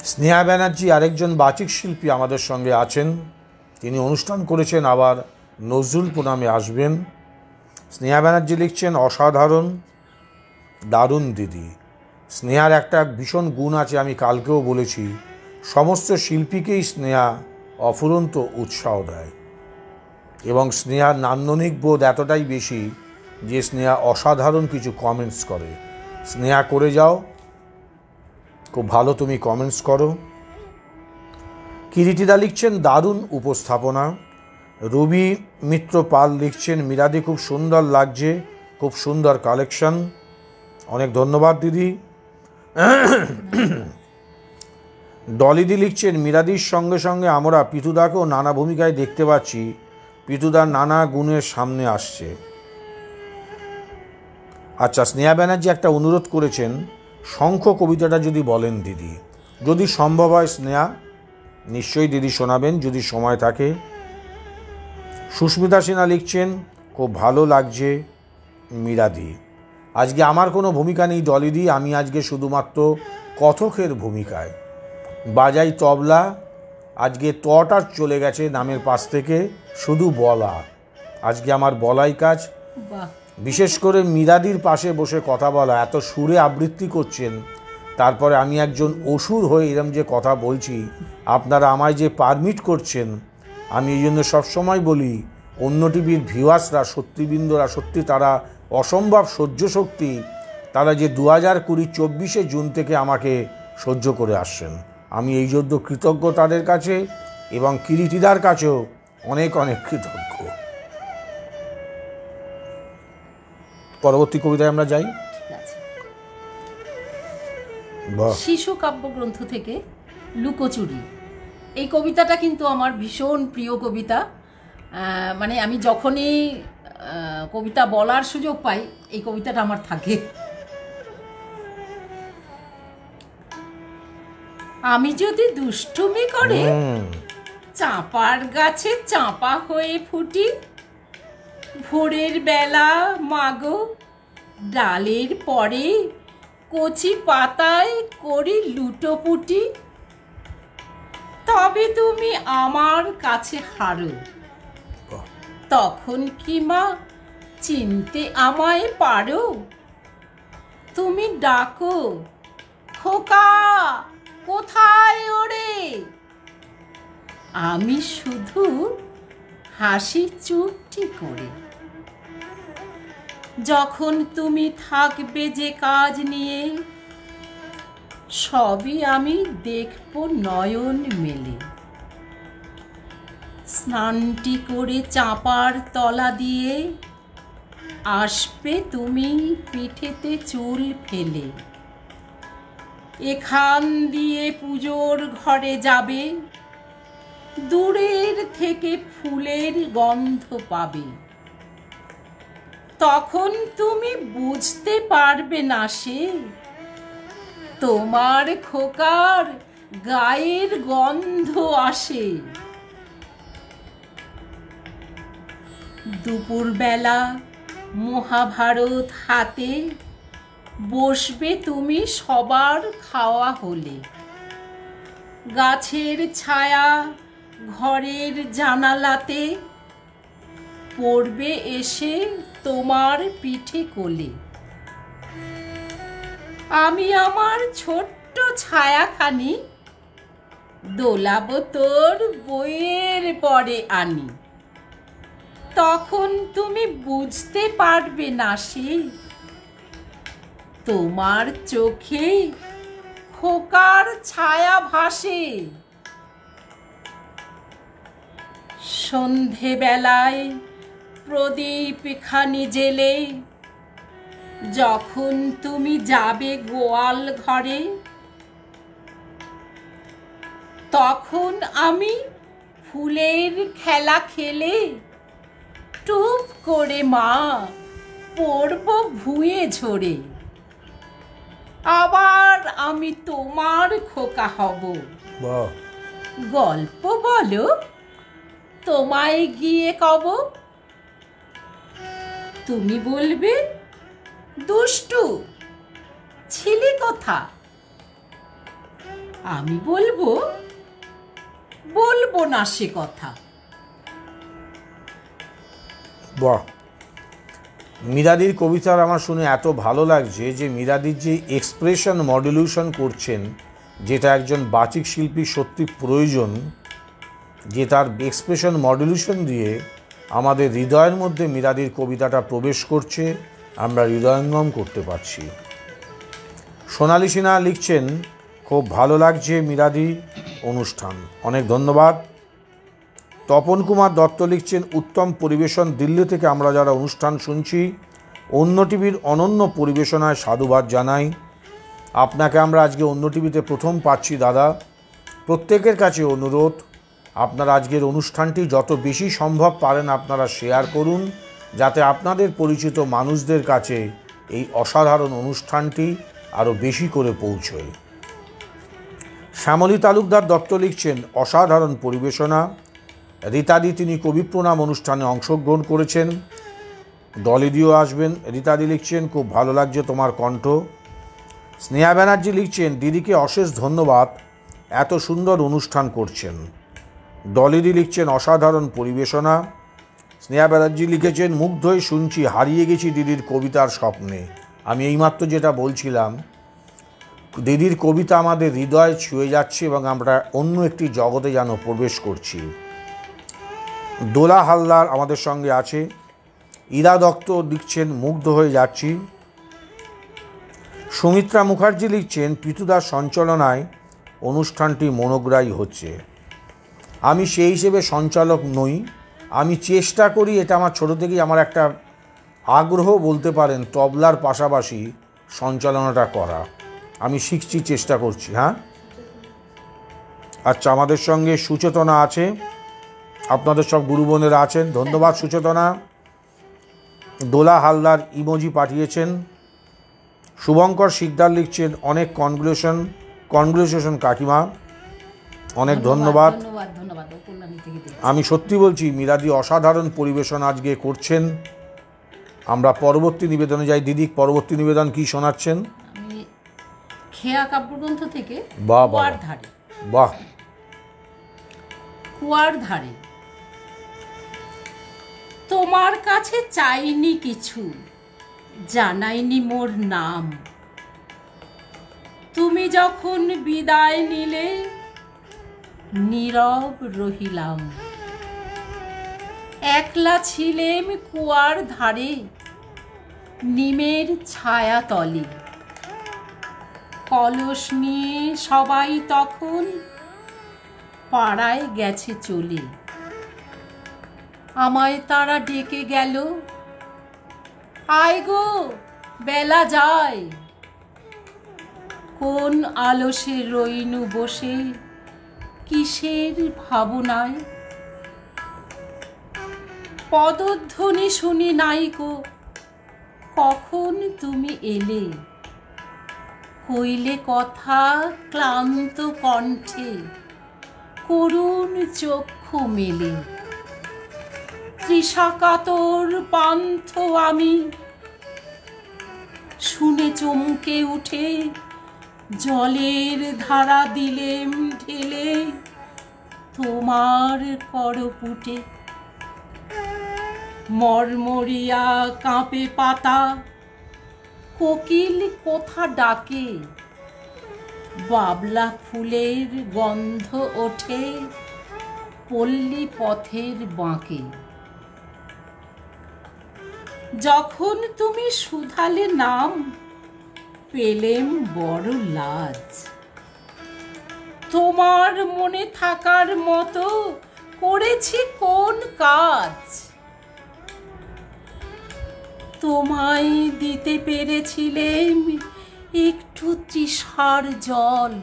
স্নেহা ব্যানার্জি আরেকজন বাচিক শিল্পী আমাদের সঙ্গে আছেন। তিনি অনুষ্ঠান করেছেন, আবার নজরুল প্রণামে আসবেন। স্নেহা ব্যানার্জি লিখছেন, অসাধারণ, দারুণ দিদি। স্নেহার একটা ভীষণ গুণ আছে, আমি কালকেও বলেছি, সমস্ত শিল্পীকেই স্নেহা অফুরন্ত উৎসাহ দেয় এবং স্নেহার নান্দনিক বোধ এতটাই বেশি যে স্নেহা অসাধারণ কিছু কমেন্টস করে। স্নেহা করে যাও, খুব ভালো তুমি কমেন্টস করো। কিরিটিদা লিখছেন, দারুণ উপস্থাপনা। রবি মিত্র পাল লিখছেন, মিরাদি খুব সুন্দর লাগছে, খুব সুন্দর কালেকশন। অনেক ধন্যবাদ দিদি। ডলিদি লিখছেন, মিরাদির সঙ্গে সঙ্গে আমরা পিতুদাকেও নানা ভূমিকায় দেখতে পাচ্ছি, পিতুদার নানা গুণের সামনে আসছে। আচ্ছা, স্নেহা ব্যানার্জি একটা অনুরোধ করেছেন, শঙ্খ কবিতাটা যদি বলেন দিদি, যদি সম্ভব হয় স্নেহা, নিশ্চয়ই দিদি শোনাবেন যদি সময় থাকে। সুস্মিতা সিনহা লিখছেন, খুব ভালো লাগছে মিরাদি। আজকে আমার কোনো ভূমিকা নেই ডলিদি, আমি আজকে শুধুমাত্র কথকের ভূমিকায় বাজাই তবলা। আজকে তটা চলে গেছে নামের পাশ থেকে, শুধু বলা। আজকে আমার বলাই কাজ। বিশেষ করে মিরাদির পাশে বসে কথা বলা, এত সুরে আবৃত্তি করছেন, তারপরে আমি একজন অসুর হয়ে এরম যে কথা বলছি, আপনারা আমায় যে পারমিট করছেন, আমি এই জন্য সবসময় বলি, অন্য টিভির ভিউয়ার্সরা, সত্যিবৃন্দরা, সত্যি তারা অসম্ভব সহ্য শক্তি, তারা যে 2020-24 জুন থেকে আমাকে সহ্য করে আসছেন, আমি এই জন্য কৃতজ্ঞ তাদের কাছে এবং কিরিটিদার কাছেও অনেক অনেক কৃতজ্ঞ। পরবর্তী কবিতায় আমরা যাই। শিশু কাব্যগ্রন্থ থেকে লুকোচুরি। এই কবিতাটা কিন্তু আমার ভীষণ প্রিয় কবিতা। মানে আমি যখনই কবিতা বলার সুযোগ পাই, এই কবিতাটা আমার থাকে। আমি যদি দুষ্টুমি করে চাঁপার গাছে চাঁপা হয়ে ফুটি, ভোরের বেলা মাগো ডালের পরে কচি পাতায় করি লুটোপুটি, তবে তুমি আমার কাছে হারো, তখন কি মা চিনতে আমায় পারো? তুমি ডাকো, খোকা কোথায় ওরে? আমি শুধু হাসি চুপটি করে। যখন তুমি থাকবে যে কাজ নিয়ে, সবই আমি দেখব নয়ন মেলে। স্নানটি করে চাঁপার তলা দিয়ে আসবে তুমি পিঠেতে চুল ফেলে। এখান দিয়ে পুজোর ঘরে যাবে, দূরের থেকে ফুলের গন্ধ পাবে। তখন তুমি বুঝতে পারবে না সে তোমার খোকার গায়ের গন্ধ আসে। দুপুরবেলা মহাভারত হাতে বসবে তুমি সবার খাওয়া হলে, গাছের ছায়া ঘরের জানালাতে পড়বে এসে তোমার পিঠে কোলে। আমি আমার ছোট্ট ছায়াখানি দোলাবো তোর বইয়ের পরে আনি। তখন তুমি বুঝতে পারবে না সে তোমার চোখে খোকার ছায়া ভাসে। সন্ধেবেলায় প্রদীপ খানি জেলে যখন তুমি যাবে গোয়াল ঘরে, তখন আমি ফুলের খেলা খেলে টুপ করে মা পড়ব ভুঁয়ে ঝরে। আবার আমি তোমার খোকা হব, বাহ, গল্প বলো তোমায় গিয়ে কব। তুমি বলবে দুষ্টু ছিলি কথা, আমি বলবো বলবো না সে কথা। বাহ। মীরাদির কবিতার আমার শুনে এত ভালো লাগছে যে মীরাদির যে এক্সপ্রেশন মডুলেশন করছেন, যেটা একজন বাচিক শিল্পীর সত্যি প্রয়োজন, যে তার এক্সপ্রেশন মডুলেশন দিয়ে আমাদের হৃদয়ের মধ্যে মীরাদির কবিতাটা প্রবেশ করছে, আমরা হৃদয়ঙ্গম করতে পারছি। সোনালী সিনহা লিখছেন, খুব ভালো লাগছে মীরাদি অনুষ্ঠান, অনেক ধন্যবাদ। তপন কুমার দত্ত লিখছেন, উত্তম পরিবেশন দিল্লি থেকে আমরা যারা অনুষ্ঠান শুনছি, অন্য টিভির অনন্য পরিবেশনায় সাধুবাদ জানাই। আপনাকে আমরা আজকে অন্য টিভিতে প্রথম পাচ্ছি দাদা। প্রত্যেকের কাছে অনুরোধ, আপনারা আজকের অনুষ্ঠানটি যত বেশি সম্ভব পারেন আপনারা শেয়ার করুন, যাতে আপনাদের পরিচিত মানুষদের কাছে এই অসাধারণ অনুষ্ঠানটি আরও বেশি করে পৌঁছয়। শ্যামলী তালুকদার দত্ত লিখছেন, অসাধারণ পরিবেশনা। রীতাদি তিনি কবি প্রণাম অনুষ্ঠানে অংশগ্রহণ করেছেন, দলিদিও আসবেন। রীতাদি লিখছেন, খুব ভালো লাগছে তোমার কণ্ঠ। স্নেহা ব্যানার্জি লিখছেন, দিদিকে অশেষ ধন্যবাদ, এত সুন্দর অনুষ্ঠান করছেন। ডলিদি লিখছেন, অসাধারণ পরিবেশনা। স্নেহা ব্যানার্জি লিখেছেন, মুগ্ধ হয়ে শুনছি, হারিয়ে গেছি দিদির কবিতার স্বপ্নে। আমি এইমাত্র যেটা বলছিলাম, দিদির কবিতা আমাদের হৃদয় ছুঁয়ে যাচ্ছে এবং আমরা অন্য একটি জগতে যেন প্রবেশ করছি। দোলা হালদার আমাদের সঙ্গে আছে। ইরা দত্ত লিখছেন, মুগ্ধ হয়ে যাচ্ছি। সুমিত্রা মুখার্জি লিখছেন, পিতুদার সঞ্চালনায় অনুষ্ঠানটি মনোগ্রাহী হচ্ছে। আমি সেই হিসেবে সঞ্চালক নই, আমি চেষ্টা করি, এটা আমার ছোটো থেকেই আমার একটা আগ্রহ বলতে পারেন, তবলার পাশাপাশি সঞ্চালনাটা করা। আমি শিখছি, চেষ্টা করছি। হ্যাঁ, আচ্ছা, আমাদের সঙ্গে সুচেতনা আছে, আপনাদের সব গুরুবোনেরা আছেন, ধন্যবাদ সুচেতনা। দোলা হালদার ইমোজি পাঠিয়েছেন। শুভঙ্কর শিকদার লিখছেন, অনেক কনগ্রেচুলেশন কাকিমা, অনেক ধন্যবাদ। আমি সত্যি বলছি, মীরাদি অসাধারণ পরিবেশন আজকে করছেন। আমরা পরবর্তী নিবেদনে যাই। দিদি, পরবর্তী নিবেদন কি শোনাচ্ছেন? আমি খেয়া কাব্যগ্রন্থ থেকে কুয়ার ধারে। বাহ। কুয়ার ধারে। তোমার কাছে চাইনি কিছু, জানাইনি মোর নাম। তুমি যখন বিদায় নিলে নীরব রহিলাম। একলা ছিলেম কুয়ার ধারে, নিমের ছায়া তলে। কলস নিয়ে সবাই তখন পাড়ায় গেছে চলে। আমায় তারা ডেকে গেল, আয় গো বেলা যায়। কোন আলসে রইনু বসে, কিসের ভাবনায়। পদধ্বনি শুনি নাইকো, কখন তুমি এলে। কইলে কথা ক্লান্ত কণ্ঠে, করুণ চক্ষু মেলে। তৃষাকাতর পান্থ আমি, শুনে চমকে উঠে জলের ধারা দিলেম ঢেলে তোমার করপুটে। মরমরিয়া কাঁপে পাতা, কোকিল কোথা ডাকে, বাবলা ফুলের গন্ধ ওঠে পল্লী পথের বাঁকে। যখন তুমি শুধালে নাম, পেলেম বড় লাজ, তোমার মনে থাকার মতো করেছি কোন কাজ। তোমায় দিতে পেরেছিলেম একটু তৃষার জল,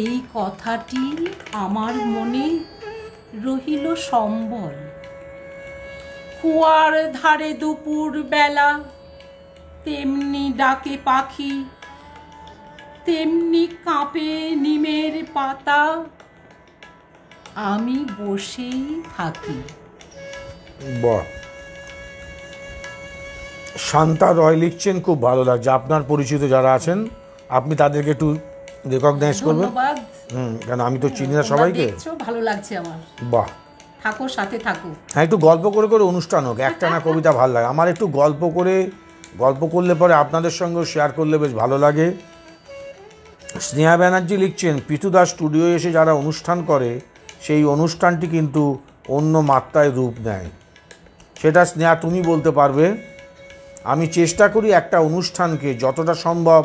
এই কথাটি আমার মনে রহিল সম্বল। কুয়ার ধারে দুপুর বেলা তেমনি ডাকে পাখি, তেমনি কাঁপে নিমের পাতা, আমি বসেই থাকি। বাহ, শান্তা রয় লিখছেন, খুব ভালো লাগছে। আপনার পরিচিত যারা আছেন আপনি তাদেরকে একটু রেকগনাইজ করবেন। ধন্যবাদ। কারণ আমি তো চিনি না সবাইকে। দেখছো, ভালো লাগছে আমার। বাহ, থাকো, সাথে থাকো। হ্যাঁ, একটু গল্প করে করে অনুষ্ঠান হোক, একটা না কবিতা ভালো লাগে আমার। একটু গল্প করলে পরে আপনাদের সঙ্গেও শেয়ার করলে বেশ ভালো লাগে। স্নেহা ব্যানার্জি লিখছেন, পিতুদা স্টুডিও এসে যারা অনুষ্ঠান করে সেই অনুষ্ঠানটি কিন্তু অন্য মাত্রায় রূপ নেয়। সেটা স্নেহা তুমি বলতে পারবে। আমি চেষ্টা করি একটা অনুষ্ঠানকে যতটা সম্ভব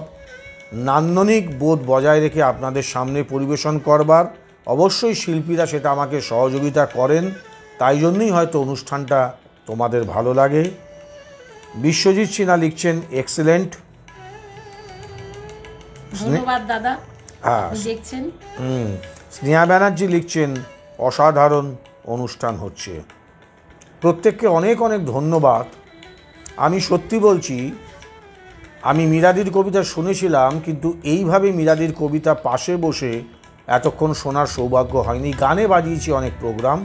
নান্দনিক বোধ বজায় রেখে আপনাদের সামনে পরিবেশন করবার। অবশ্যই শিল্পীরা সেটা আমাকে সহযোগিতা করেন, তাই জন্যই হয়তো অনুষ্ঠানটা তোমাদের ভালো লাগে। বিশ্বজিৎ সিনহা লিখছেন, এক্সেলেন্ট। ধন্যবাদ দাদা, হ্যাঁ, আপনি দেখছেন। স্নেহা ব্যানার্জি লিখছেন, অসাধারণ অনুষ্ঠান হচ্ছে। প্রত্যেককে অনেক অনেক ধন্যবাদ। আমি সত্যি বলছি, আমি মীরাদির কবিতা শুনেছিলাম, কিন্তু এইভাবে মীরাদির কবিতা পাশে বসে এতক্ষণ শোনার সৌভাগ্য হয়নি। গানে বাজিয়েছি অনেক প্রোগ্রাম,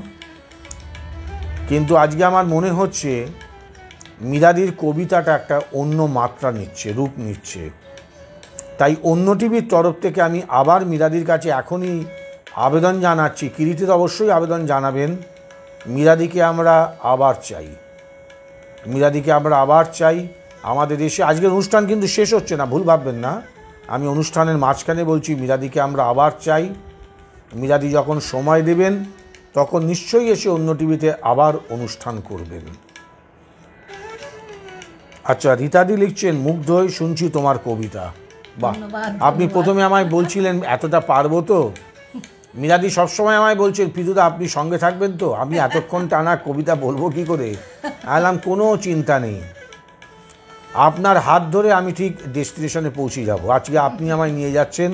কিন্তু আজকে আমার মনে হচ্ছে মীরাদির কবিতাটা একটা অন্য মাত্রা নিচ্ছে, রূপ নিচ্ছে। তাই অন্য টিভির তরফ থেকে আমি আবার মীরাদির কাছে এখনই আবেদন জানাচ্ছি, কীর্তিতে অবশ্যই আবেদন জানাবেন, মীরাদিকে আমরা আবার চাই, মীরাদিকে আমরা আবার চাই আমাদের দেশে। আজকের অনুষ্ঠান কিন্তু শেষ হচ্ছে না, ভুল ভাববেন না, আমি অনুষ্ঠানের মাঝখানে বলছি মীরাদিকে আমরা আবার চাই। মীরাদি যখন সময় দেবেন তখন নিশ্চয়ই এসে অন্য টিভিতে আবার অনুষ্ঠান করবেন। আচ্ছা, রীতাদি লিখছেন, মুগ্ধ হয়ে শুনছি তোমার কবিতা। বাহ, আপনি প্রথমে আমায় বলছিলেন এতটা পারবো তো। মীরাদি সবসময় আমায় বলছেন, পিতুদা আপনি সঙ্গে থাকবেন তো। আমি এতক্ষণ টানা কবিতা বলবো কি করে? আলাম কোনো চিন্তা নেই, আপনার হাত ধরে আমি ঠিক ডেস্টিনেশনে পৌঁছে যাব। আজকে আপনি আমায় নিয়ে যাচ্ছেন,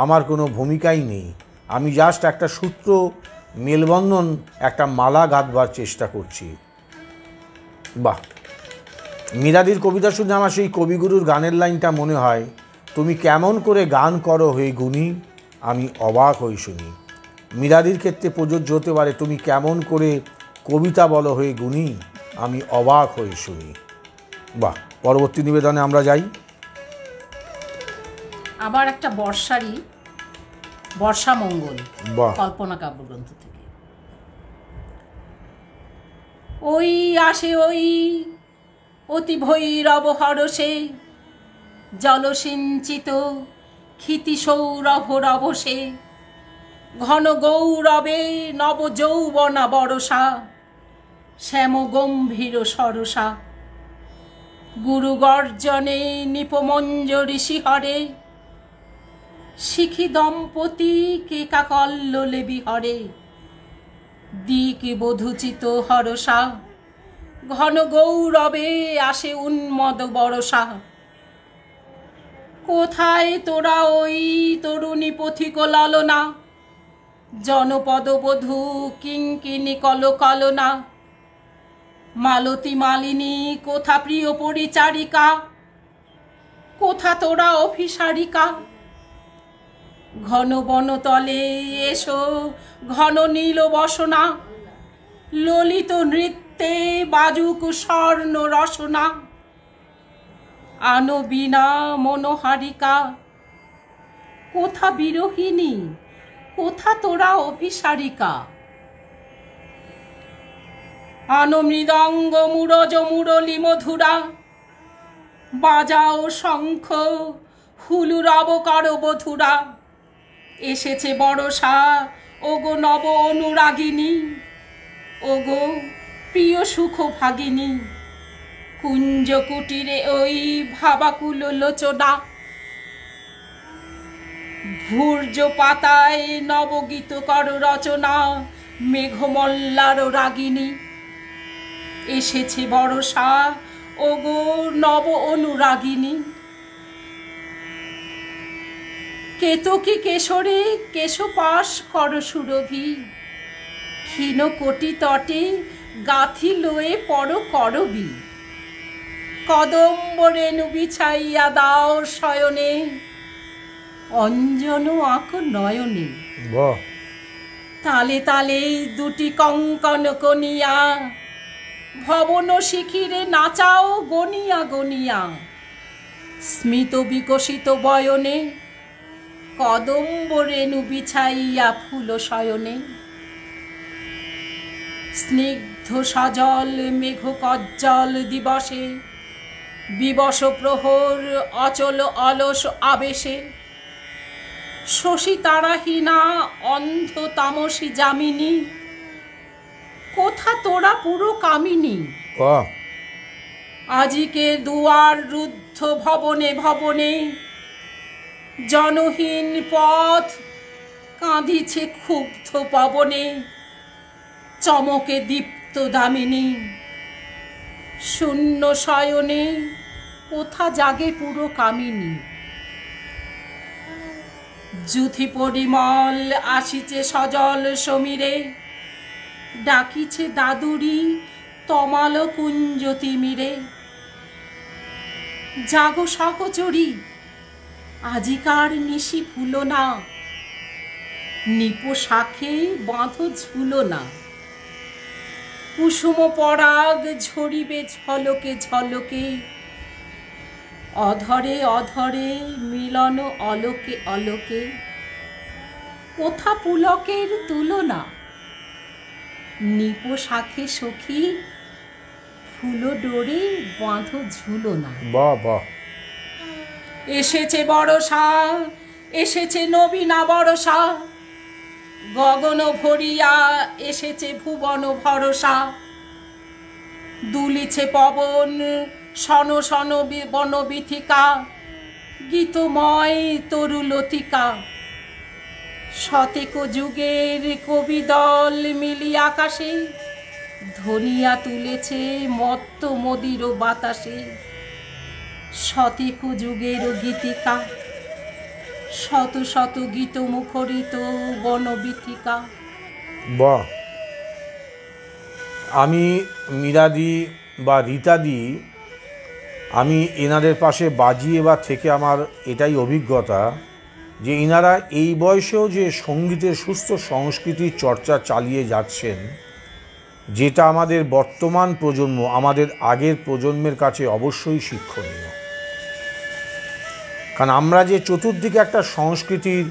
আমার কোনো ভূমিকাই নেই, আমি জাস্ট একটা সূত্র মেলবন্ধন, একটা মালা গাঁথবার চেষ্টা করছি। বাহ, মীরাদির কবিতা শুনে আমার সেই কবিগুরুর গানের লাইনটা মনে হয়, তুমি কেমন করে গান করো হে গুণী, আমি অবাক হই শুনি। মীরাদির ক্ষেত্রে প্রযোজ্য হতে পারে, তুমি কেমন করে কবিতা বলো হে গুণী, আমি অবাক হই শুনি। বাহ, পরবর্তী নিবেদনে আমরা যাই। আবার একটা বর্ষামঙ্গল, বাহ, কল্পনা কাব্যগ্রন্থ থেকে। ওই আসে ওই অতি ভৈরব হরসে, জলসিঞ্চিত ক্ষিতি সৌরভ রবসে, ঘন গৌরবে নব যৌবনা বরসা, শ্যাম গম্ভীর সরসা, গুরু গর্জনে নিপমঞ্জরি শিহরে, শিখি দম্পতি কেকা কল্লোলে বিহরে, দিক বধূচিত হরসা, ঘন গৌরবে আসে উন্মদ বরসা। কোথায় তোরা ওই তরুণী পথিক লালনা, জনপদ বধূ কিঙ্কিনী কলকালনা, মালতী মালিনী কোথা প্রিয় পরিচারিকা, কোথা তোরা অভিসারিকা। ঘন বনতলে এসো ঘন নীল বসনা, ললিত নৃত্যে বাজুক স্বর্ণ রসনা। আনো বিনা মনোহারিকা, কোথা বিরোহিণী, কোথা তোরা অভিসারিকা। আনো মৃদঙ্গ মুরজ মুরলী মধুরা, বাজাও শঙ্খ হুলুরব করবধুরা। এসেছে বরষা ওগো নব অনুরাগিনী, ওগো প্রিয় সুখ ভাগিনী। কুঞ্জ কুটিরে ওই ভাবাকুল লোচনা, ভূর্য পাতায় নবগীত কর রচনা। মেঘমল্লার রাগিনী, এসেছে বরষা ওগো নব অনুরাগিনী। কেতকী কেশরে কেশপাশ কর সুরভি, ক্ষীণ কোটি তটে গাথি লয়ে পর করবি। কদম্ব রেণু বিছাইয়া দাও শয়নে, অঞ্জন আঁক নয়নে। বাহ! তালে তালে দুটি কঙ্কন কনিয়া, ভবন শিখিরে নাচাও গনিয়া গনিয়া। স্মিত বিকশিত বয়নে, কদম্ব রেণু বিছাইয়া ফুল শয়নে। স্নিগ্ধ সজল মেঘ কজ্জল দিবসে, বিবশ প্রহর অচল অলস আবেশে। শশী তারাহীনা অন্ধ তামসী যামিনী, কোথা তোরা পুরো কামিনী। বাহ! আজিকে দুয়ার রুদ্ধ ভবনে ভবনে, জনহীন পথ কাঁদিছে ক্ষুব্ধ পবনে। চমকে দীপ্ত দামিনী, শূন্য শয়নে কোথা জাগে পুরো কামিনী। যুথি পরিমল আসিছে সজল সমীরে, ডাকিছে দাদুরি তমাল কুঞ্জ তিমিরে। জাগো সহচরী, আজিকার নিশি ভুলো না, নিপ শাখে বাঁধো ঝুলো না। কুসুম পরাগ ঝরিবে ঝলকে ঝলকে, অধরে অধরে মিলন অলোকে অলোকে। কোথা পুলকের তুলনা, নিপ শাখে সখী ফুল ডোরে বাঁধো ঝুলো না। বাহ বাহ! এসেছে বরষা, এসেছে নবীনা বরষা। গগন ভরিয়া এসেছে ভুবন ভরসা। দুলিছে পবন শন শন বনবিথিকা, গীতময় তরুলতিকা। শতেক যুগের কবি দল মিলি আকাশে, ধনিয়া তুলেছে মত্ত মদির বাতাসে। শতেক যুগের গীতিকা, শত শত গীত মুখরিত বনবিথিকা। বাহ! আমি মীরাদি বা রীতাদি, আমি এনাদের পাশে বাজিয়ে বা থেকে আমার এটাই অভিজ্ঞতা যে ইনারা এই বয়সেও যে সঙ্গীতের সুস্থ সংস্কৃতির চর্চা চালিয়ে যাচ্ছেন, যেটা আমাদের বর্তমান প্রজন্ম, আমাদের আগের প্রজন্মের কাছে অবশ্যই শিক্ষণীয়। কারণ আমরা যে চতুর্দিকে একটা সংস্কৃতির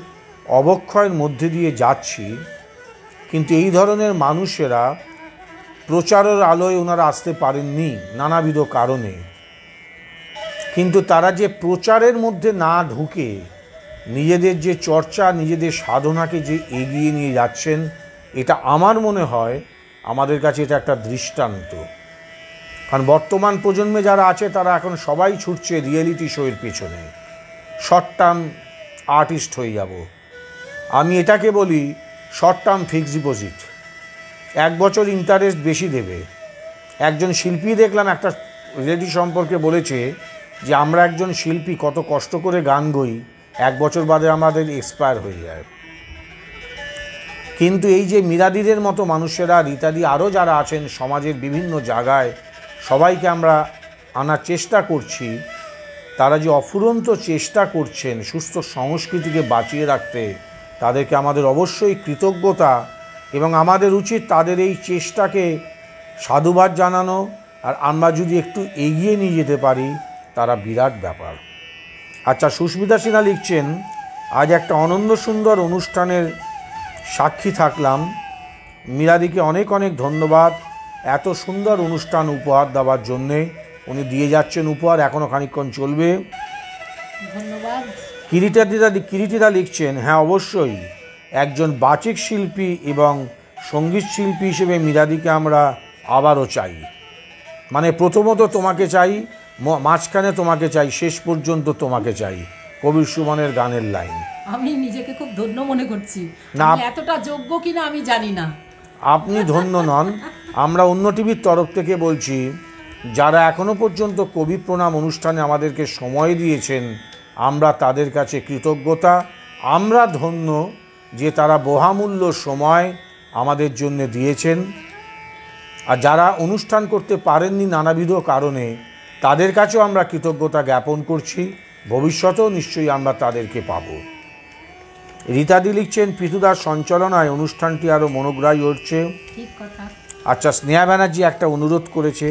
অবক্ষয়ের মধ্যে দিয়ে যাচ্ছি, কিন্তু এই ধরনের মানুষেরা প্রচারের আলোয় ওনারা আসতে পারেননি নানাবিধ কারণে। কিন্তু তারা যে প্রচারের মধ্যে না ঢুকে নিজেদের যে চর্চা, নিজেদের সাধনাকে যে এগিয়ে নিয়ে যাচ্ছেন, এটা আমার মনে হয় আমাদের কাছে এটা একটা দৃষ্টান্ত। কারণ বর্তমান প্রজন্মে যারা আছে তারা এখন সবাই ছুটছে রিয়েলিটি শোয়ের পেছনে, শর্ট টার্ম আর্টিস্ট হয়ে যাব। আমি এটাকে বলি শর্ট টার্ম ফিক্সড ডিপোজিট। 1 বছর ইন্টারেস্ট বেশি দেবে। একজন শিল্পী দেখলাম একটা রিয়েলিটি সম্পর্কে বলেছে যে আমরা একজন শিল্পী কত কষ্ট করে গান গই, 1 বছর বাদে আমাদের এক্সপায়ার হয়ে যায়। কিন্তু এই যে মীরাদিদের মতো মানুষেরা, রীতাদি, আরও যারা আছেন সমাজের বিভিন্ন জায়গায়, সবাইকে আমরা আনার চেষ্টা করছি। তারা যে অফুরন্ত চেষ্টা করছেন সুস্থ সংস্কৃতিকে বাঁচিয়ে রাখতে, তাদেরকে আমাদের অবশ্যই কৃতজ্ঞতা এবং আমাদের উচিত তাদের এই চেষ্টাকে সাধুবাদ জানানো। আর আমরা যদি একটু এগিয়ে নিয়ে যেতে পারি তারা বিরাট ব্যাপার। আচ্ছা, সুস্মিতা সিনহা লিখছেন, আজ একটা অনন্য সুন্দর অনুষ্ঠানের সাক্ষী থাকলাম। মীরাদিকে অনেক অনেক ধন্যবাদ এত সুন্দর অনুষ্ঠান উপহার দেওয়ার জন্যে। উনি দিয়ে যাচ্ছেন উপহার, এখনও খানিকক্ষণ চলবে। ধন্যবাদ। কিরিটিদা লিখছেন, হ্যাঁ অবশ্যই একজন বাচিক শিল্পী এবং সঙ্গীত শিল্পী হিসেবে মীরাদিকে আমরা আবারও চাই। মানে প্রথমত তোমাকে চাই, মাঝখানে তোমাকে চাই, শেষ পর্যন্ত তোমাকে চাই। কবির সুমনের গানের লাইন। আমি নিজেকে খুব ধন্য মনে করছি, না, আমি এতটা যোগ্য কিনা আমি জানি না। আপনি ধন্য নন, আমরা অন্য টিভির তরফ থেকে বলছি, যারা এখনো পর্যন্ত কবি প্রণাম অনুষ্ঠানে আমাদেরকে সময় দিয়েছেন, আমরা তাদের কাছে কৃতজ্ঞতা। আমরা ধন্য যে তারা বহুমূল্য সময় আমাদের জন্য দিয়েছেন। আর যারা অনুষ্ঠান করতে পারেননি নানাবিধ কারণে, তাদের কাছেও আমরা কৃতজ্ঞতা জ্ঞাপন করছি। ভবিষ্যতেও নিশ্চয়ই আমরা তাদেরকে পাব। রীতাদি লিখছেন, পিতুদার সঞ্চালনায় অনুষ্ঠানটি আরও মনোগ্রাহী হচ্ছে। ঠিক কথা। আচ্ছা, স্নেহা ব্যানার্জি একটা অনুরোধ করেছে,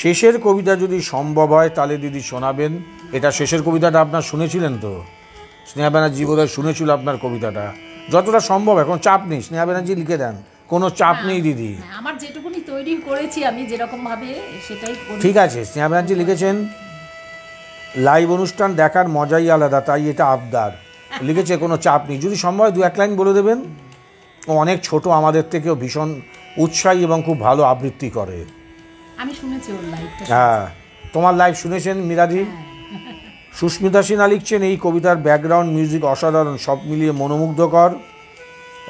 শেষের কবিতা যদি সম্ভব হয় তাহলে দিদি শোনাবেন। এটা শেষের কবিতাটা আপনার শুনেছিলেন তো? স্নেহা ব্যানার্জি বোধহয় শুনেছিল আপনার কবিতাটা। যতটা সম্ভব, এখন চাপ নেই, স্নেহা ব্যানার্জি লিখে দেন, কোনো চাপ নেই দিদি। আমার যেটুকুনি তৈরি করেছি আমি যেরকম ভাবে সেটাই করি। ঠিক আছে, স্নেহা ব্যানার্জি লিখেছেন, লাইভ অনুষ্ঠান দেখার মজাই আলাদা, তাই এটা আবদার। লিখেছে কোনো চাপ নেই, যদি সম্ভব 2-1 লাইন বলে দেবেন। ও অনেক ছোট, আমাদের থেকেও ভীষণ উৎসাহী এবং খুব ভালো আবৃত্তি করে। আমি শুনেছি ওর লাইভটা। হ্যাঁ, তোমার লাইভ শুনেছেন মীরাদি। সুস্মিতা সিনহা লিখছেন, এই কবিতার ব্যাকগ্রাউন্ড মিউজিক অসাধারণ, সব মিলিয়ে মনোমুগ্ধকর।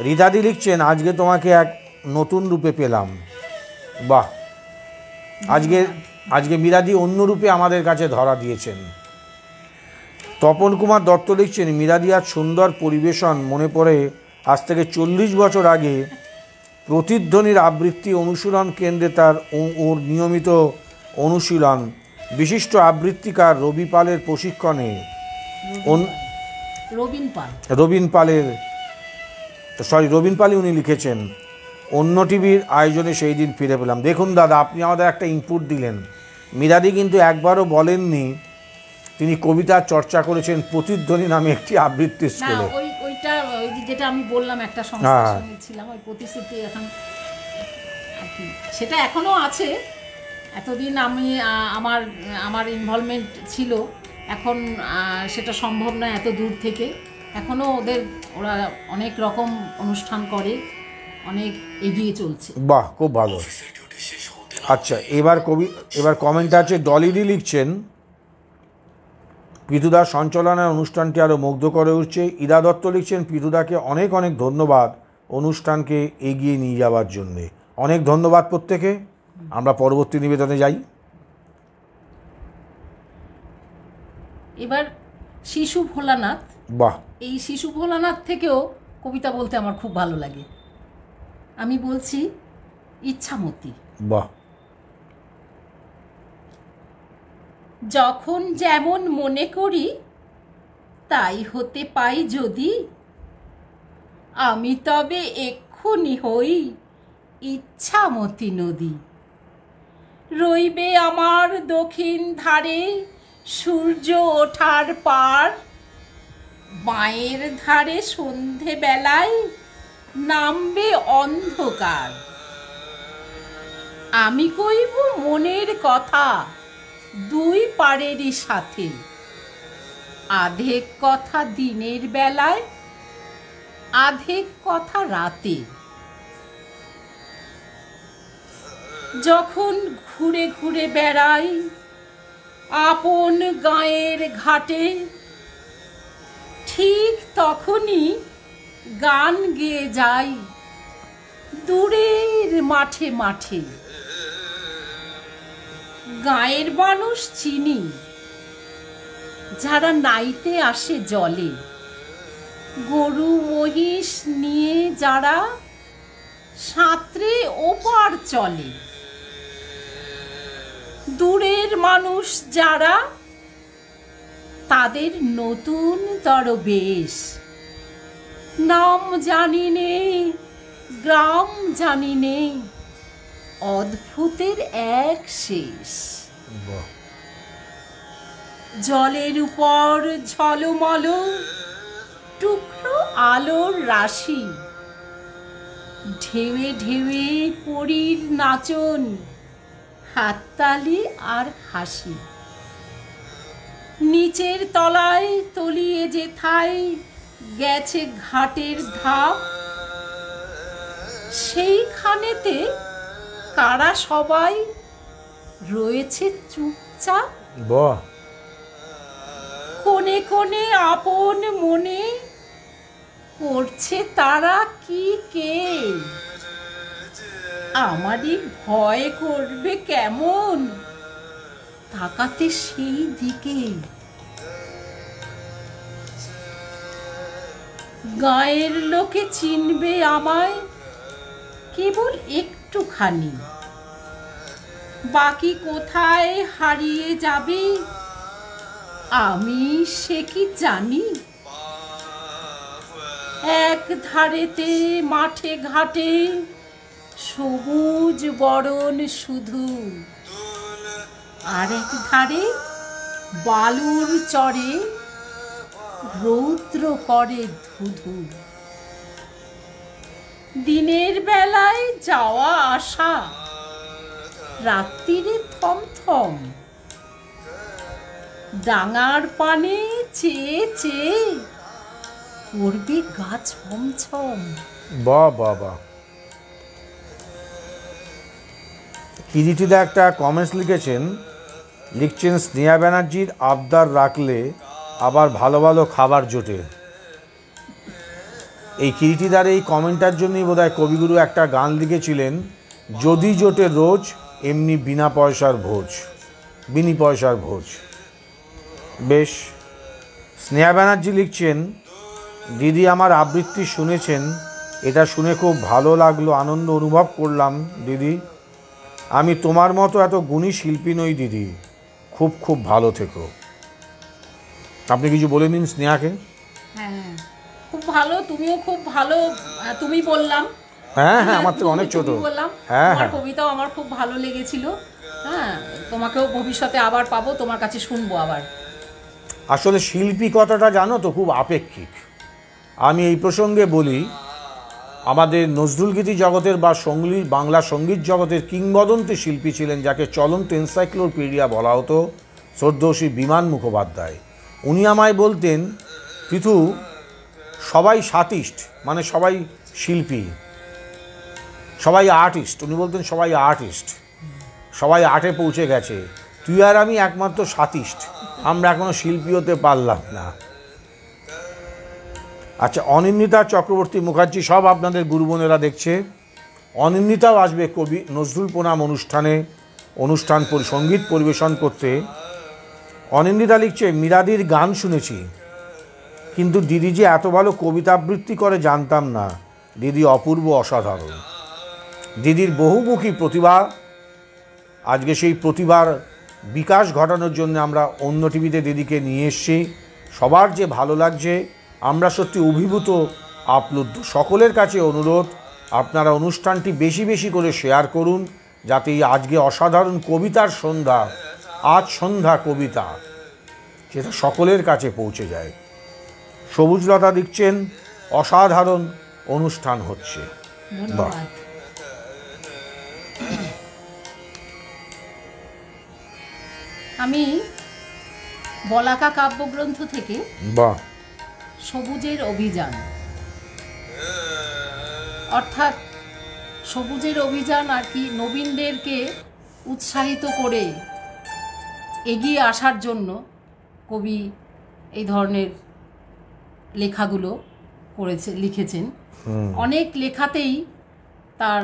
রিদাদি লিখছেন, আজকে তোমাকে এক নতুন রূপে পেলাম। বাহ, আজকে মীরাদি অন্য রূপে আমাদের কাছে ধরা দিয়েছেন। তপন কুমার দত্ত লিখছেন, মীরাদি আজ সুন্দর পরিবেশন মনে পড়ে আজ থেকে 40 বছর আগে প্রতিধ্বনির আবৃত্তি অনুশীলন কেন্দ্রে তার ওর নিয়মিত অনুশীলন। বিশিষ্ট আবৃত্তিকার রবি পালের প্রশিক্ষণে রবিন পালই উনি লিখেছেন। অন্য টিভির আয়োজনে সেই দিন ফিরে পেলাম। দেখুন দাদা, আপনি আমাদের একটা ইনপুট দিলেন। মীরাদি কিন্তু একবারও বলেননি তিনি কবিতার চর্চা করেছেন প্রতিধ্বনি নামে একটি আবৃত্তি স্কুলে। ওইটা যেটা আমি বললাম, একটা সংস্থার সঙ্গে ছিলাম, ওই প্রতিশ্রুতি এখন সেটা এখনো আছে। এতদিন আমি আমার ইনভলভমেন্ট ছিল, এখন সেটা সম্ভব না এত দূর থেকে। এখনও ওরা অনেক রকম অনুষ্ঠান করে, অনেক এগিয়ে চলছে। বাহ, খুব ভালো। আচ্ছা, এবার কমেন্ট আছে, ডলিডি লিখছেন, পিতুদার সঞ্চালনায় অনুষ্ঠানটি আরও মুগ্ধ করে উঠছে। ইরা দত্ত লিখছেন, পিতুদাকে অনেক অনেক ধন্যবাদ অনুষ্ঠানকে এগিয়ে নিয়ে যাওয়ার জন্যে। অনেক ধন্যবাদ প্রত্যেকে। আমরা পরবর্তী নিবেদনে যাই। এবার শিশু ভোলানাথ। বাহ, এই শিশু ভোলানাথ থেকেও কবিতা বলতে আমার খুব ভালো লাগে। আমি বলছি ইচ্ছামতি। বাহ। যখন যেমন মনে করি তাই হতে পাই যদি, আমি তবে এক্ষুনি হই ইচ্ছামতি নদী। রইবে আমার দক্ষিণ ধারে সূর্য ওঠার পার, বাঁয়ের ধারে সন্ধে বেলায় নামবে অন্ধকার। আমি কইব মনের কথা দুই পাড়েরই সাথে, আধেক কথা দিনের বেলায় আধেক কথা রাতে। যখন ঘুরে ঘুরে বেড়াই আপন গাঁয়ের ঘাটে, ঠিক তখনই গান গেয়ে যাই দূরের মাঠে মাঠে। গাঁয়ের মানুষ চিনি যারা নাইতে আসে জলে, গরু মহিষ নিয়ে যারা সাঁতরে ওপার চলে। দূরের মানুষ যারা তাদের নতুন তর বেশ, নাম জানি নে গ্রাম জানি নে, অদ্ভুতের এক শেষ। জলের উপর ঝলমল টুকরো আলোর রাশি, ঢেউয়ে ঢেউয়ে পরীর নাচন, হাততালি আর হাসি। নিচের তলায় তলিয়ে যেথায় গেছে ঘাটের ধাপ, সেইখানেতে কারা সবাই রয়েছে চুপচাপ। বাহ, কোণে কোণে আপন মনে করছে তারা কি কে, আমারই ভয় করবে কেমন তাকাতে সেই দিকে। গায়ের লোকে চিনবে আমায় কেবল একটুখানি, বাকি কোথায় হারিয়ে যাবে আমি সে কি জানি। এক ধারেতে মাঠে ঘাটে সবুজ বরণ শুধু, আর এক ধারে বালুর চরে রৌদ্র করে ধুধু। দিনের বেলায় যাওয়া আসা, রাত্রিরে থমথম, ডাঙার পানে চেয়ে চেয়ে পড়বে গা ছমছম। বাহ বাহ বাহ। কিরিটিদা একটা কমেন্টস লিখছেন স্নেহা ব্যানার্জির আবদার রাখলে আবার ভালো ভালো খাবার জোটে। এই কিরিটিদার এই কমেন্টটার জন্যই বোধহয় কবিগুরু একটা গান লিখেছিলেন, যদি জোটে রোজ এমনি বিনা পয়সার ভোজ। বেশ। স্নেহা ব্যানার্জি লিখছেন, দিদি আমার আবৃত্তি শুনেছেন, এটা শুনে খুব ভালো লাগলো, আনন্দ অনুভব করলাম দিদি। আমি তোমার মতো এত গুণী শিল্পী নই দিদি, খুব খুব ভালো থেকো। আপনি কিছু বলে নিন স্নেহাকে। হ্যাঁ, খুব ভালো, তুমিও খুব ভালো। তুমি বললাম, হ্যাঁ হ্যাঁ, আমার থেকে অনেক ছোট। বললাম, হ্যাঁ তোমার হ্যাঁ, কবিতাও আমার খুব ভালো লেগেছিল। হ্যাঁ, তোমাকেও ভবিষ্যতে আবার পাবো, তোমার কাছে শুনবো আবার। আসলে শিল্পী কথাটা জানো তো খুব আপেক্ষিক। আমি এই প্রসঙ্গে বলি, আমাদের নজরুলগীতি জগতের বা বাংলা সঙ্গীত জগতের কিংবদন্তি শিল্পী ছিলেন, যাকে চলন্ত এনসাইক্লোপিডিয়া বলা হতো, শ্রদ্ধেয় বিমান মুখোপাধ্যায়। উনি আমায় বলতেন, পৃথু সবাই সাতিস্ট, মানে সবাই শিল্পী, সবাই আর্টিস্ট। উনি বলতেন সবাই আর্টিস্ট, সবাই আর্টে পৌঁছে গেছে, তুই আর আমি একমাত্র সাতিস্ট, আমরা এখনো শিল্পী হতে পারলাম না। আচ্ছা, অনিন্দিতা চক্রবর্তী মুখার্জি সব আপনাদের গুরুবোনেরা দেখছে। অনিন্দিতাও আসবে কবি নজরুল প্রণাম সঙ্গীত পরিবেশন করতে। অনিন্দিতা লিখছে, মীরাদির গান শুনেছি, কিন্তু দিদি যে এত ভালো কবিতা আবৃত্তি করে জানতাম না। দিদি অপূর্ব, অসাধারণ। দিদির বহুমুখী প্রতিভা, আজকে সেই প্রতিভার বিকাশ ঘটানোর জন্য আমরা অন্য টিভিতে দিদিকে নিয়ে এসেছি। সবার যে ভালো লাগছে, আমরা সত্যি অভিভূত, আপ্লুত। সকলের কাছে অনুরোধ, আপনারা অনুষ্ঠানটি বেশি বেশি করে শেয়ার করুন, যাতে এই আজকে অসাধারণ কবিতার সন্ধ্যা, আজ সন্ধ্যা কবিতা, সেটা সকলের কাছে পৌঁছে যায়। সবুজলতা লিখছেন, অসাধারণ অনুষ্ঠান হচ্ছে। বাহ। আমি বলাকা কাব্যগ্রন্থ থেকে বাহ, সবুজের অভিযান, অর্থাৎ সবুজের অভিযান আর কি, নবীনদেরকে উৎসাহিত করে এগিয়ে আসার জন্য কবি এই ধরনের লেখাগুলো লিখেছেন। অনেক লেখাতেই তার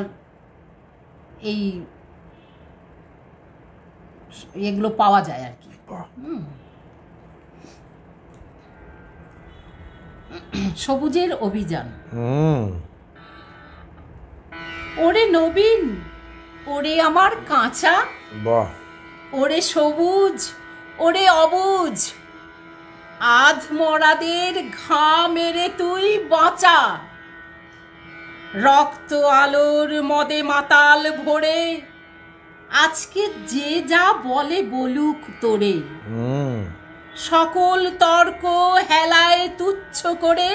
এই এগুলো পাওয়া যায় আর কি। সবুজের অভিযান। ওরে নবীন, ওরে আমার কাঁচা, বাহ, ওরে সবুজ, ওরে অবুজ, আধ মরাদের ঘা মেরে তুই বাঁচা। রক্ত আলোর মদে মাতাল ভরে আজকে যে যা বলে বলুক তোরে। সকল তর্ক হেলায় তুচ্ছ করে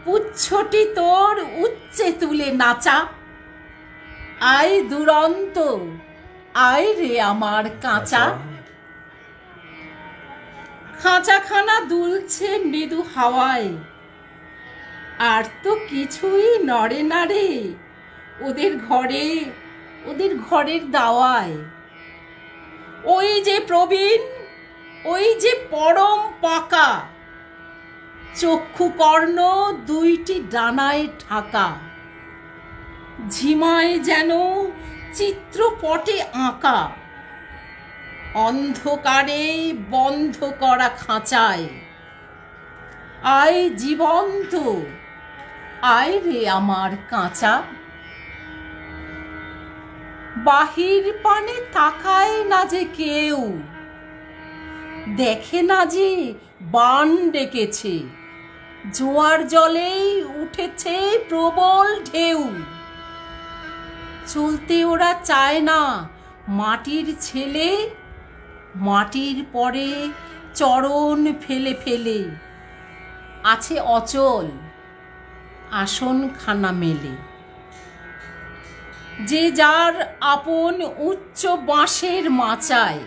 পুচ্ছটি তোর উচ্চে তুলে নাচা। আয় দুরন্ত, আয় রে আমার কাঁচা। খাঁচাখানা দুলছে মৃদু হাওয়ায়, আর তো কিছুই নড়ে না রে ওদের ঘরে, ওদের ঘরের দাওয়ায়। ওই যে প্রবীণ, ওই যে পরম পাকা, চক্ষু কর্ণ দুইটি ডানায় ঢাকা। ঝিমায় যেন চিত্রপটে আঁকা, অন্ধকারে বন্ধ করা খাঁচায়। আয় জীবন্ত, আয় রে আমার কাঁচা। বাহির পানে তাকায় না যে কেউ, দেখে না যে বান ডেকেছে, জোয়ার জলেই উঠেছে প্রবল ঢেউ। চলতে ওরা চায় না মাটির ছেলে, মাটির পরে চরণ ফেলে ফেলে আছে অচল আসন খানা মেলে। যে যার আপন উচ্চ বাঁশের মাচায়,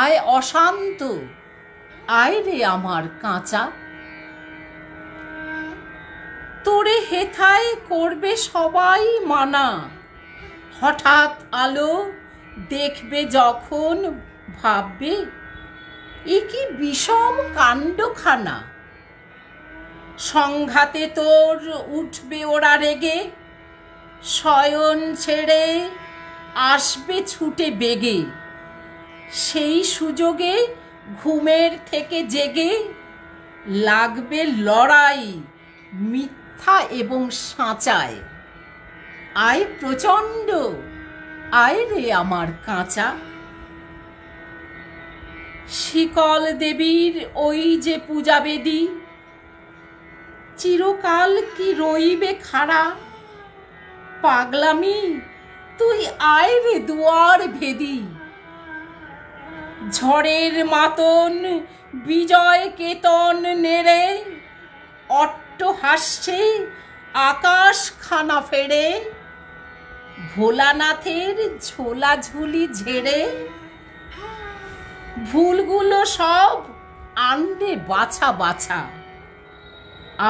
আয় অশান্ত, আয় রে আমার কাঁচা। তোরে হেথায় করবে সবাই মানা, হঠাৎ আলো দেখবে যখন ভাববে এ কি বিষম কাণ্ডখানা। সংঘাতে তোর উঠবে ওরা রেগে, শয়ন ছেড়ে আসবে ছুটে বেগে। সেই সুযোগে ঘুমের থেকে জেগে লাগবে লড়াই মিথ্যা এবং সাঁচায়। আয় প্রচণ্ড, আয় রে আমার কাঁচা। শিকল দেবীর ওই যে পূজাবেদী, চিরকাল কি রইবে খাড়া। পাগলামি তুই আয় রে দুয়ার ভেদি। ঝড়ের মাতন বিজয় কেতন নেড়ে অট্ট হাসছে আকাশ খানা ফেড়ে। ভোলানাথের ঝোলাঝুলি ঝেড়ে ভুলগুলো সব আনবে বাছা বাছা।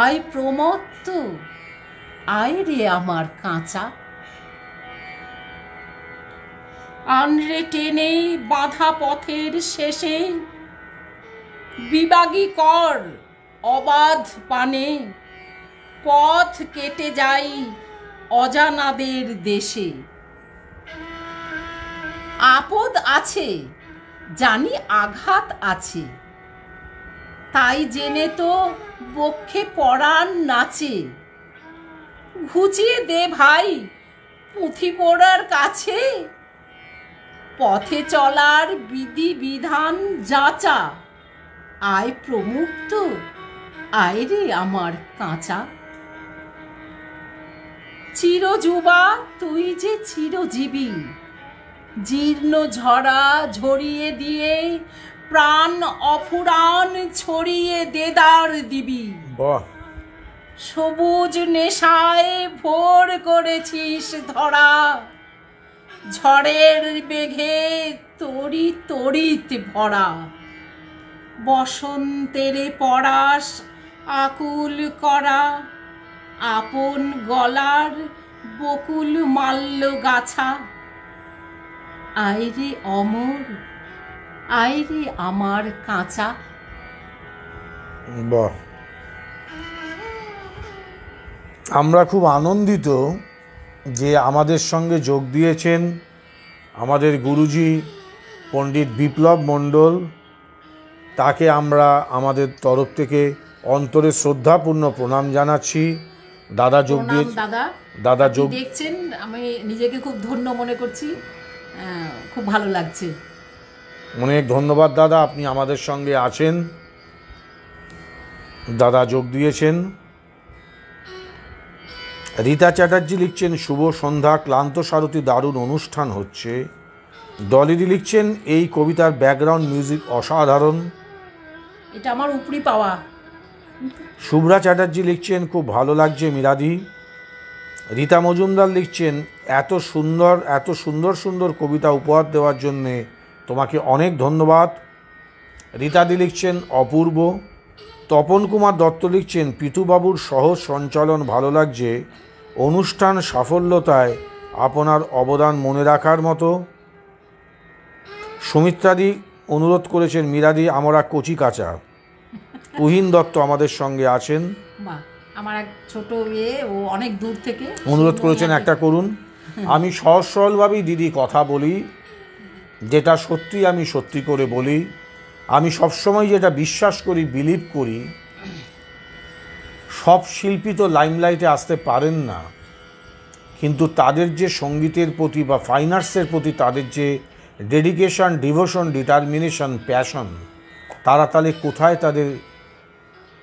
আয় প্রমত্ত, আয় রে আমার কাঁচা। আনরে টেনে বাঁধা পথের শেষে বিবাগী কর অবাধ পানে। পথ কেটে যাই অজানাদের দেশে। আপদ আছে জানি, আঘাত আছে, তাই জেনে তো বক্ষে পরাণ নাচে। ঘুচিয়ে দে ভাই পুঁথি পড়ার কাছে, পথে চলার বিধি বিধান যাচা। আয় প্রমুক্ত, আয় রে আমার কাঁচা। চিরযুবা তুই যে চিরজীবী, জীর্ণ ঝরা ঝরিয়ে দিয়ে প্রাণ অফুরান ছড়িয়ে দেদার দিবি। বাহ! সবুজ নেশায় ভোর করেছিস ধরা, ঝড়ের বেঘে তরি তড়িৎ ভরা। বসন্তের পরাশ আকুল করা, আপন গলার বকুল মাল্য গাছা। আয় রে অমর, আয় রে আমার কাঁচা। বাহ! আমরা খুব আনন্দিত যে আমাদের সঙ্গে যোগ দিয়েছেন আমাদের গুরুজি পণ্ডিত বিপ্লব মণ্ডল। তাকে আমরা আমাদের তরফ থেকে অন্তরে শ্রদ্ধাপূর্ণ প্রণাম জানাচ্ছি। দাদা যোগ দিয়ে দাদা যোগ দেখছেন, আমি নিজেকে খুব ধন্য মনে করছি, খুব ভালো লাগছে। অনেক ধন্যবাদ দাদা, আপনি আমাদের সঙ্গে আছেন। দাদা যোগ দিয়েছেন। রীতা চ্যাটার্জি লিখছেন, শুভ সন্ধ্যা, ক্লান্ত সারথি, দারুণ অনুষ্ঠান হচ্ছে। ডলিদি লিখছেন এই কবিতার ব্যাকগ্রাউন্ড মিউজিক অসাধারণ। এটা আমার উপরি পাওয়া। শুভ্রা চ্যাটার্জি লিখছেন খুব ভালো লাগছে মীরাদি। রীতা মজুমদার লিখছেন এত সুন্দর সুন্দর কবিতা উপহার দেওয়ার জন্যে তোমাকে অনেক ধন্যবাদ। রীতাদি লিখছেন অপূর্ব। তপন কুমার দত্ত লিখছেন পিতুবাবুর সহজ সঞ্চালন ভালো লাগছে, অনুষ্ঠান সাফল্যতায় আপনার অবদান মনে রাখার মতো। সুমিত্রাদি অনুরোধ করেছেন মীরাদি আমরা কচি কাঁচা। তুহিন দত্ত আমাদের সঙ্গে আছেন। আমার এক ছোট মেয়ে, ও অনেক দূর থেকে অনুরোধ করেছেন একটা করুন। আমি সহজ সরলভাবেই দিদি কথা বলি, যেটা সত্যি আমি সত্যি করে বলি। আমি সবসময় যেটা বিশ্বাস করি, বিলিভ করি, সব শিল্পী তো লাইমলাইটে আসতে পারেন না, কিন্তু তাদের যে সঙ্গীতের প্রতি বা ফাইন আর্টসের প্রতি তাদের যে ডেডিকেশন, ডিভোশন, ডিটারমিনেশন, প্যাশন, তারা তাহলে কোথায় তাদের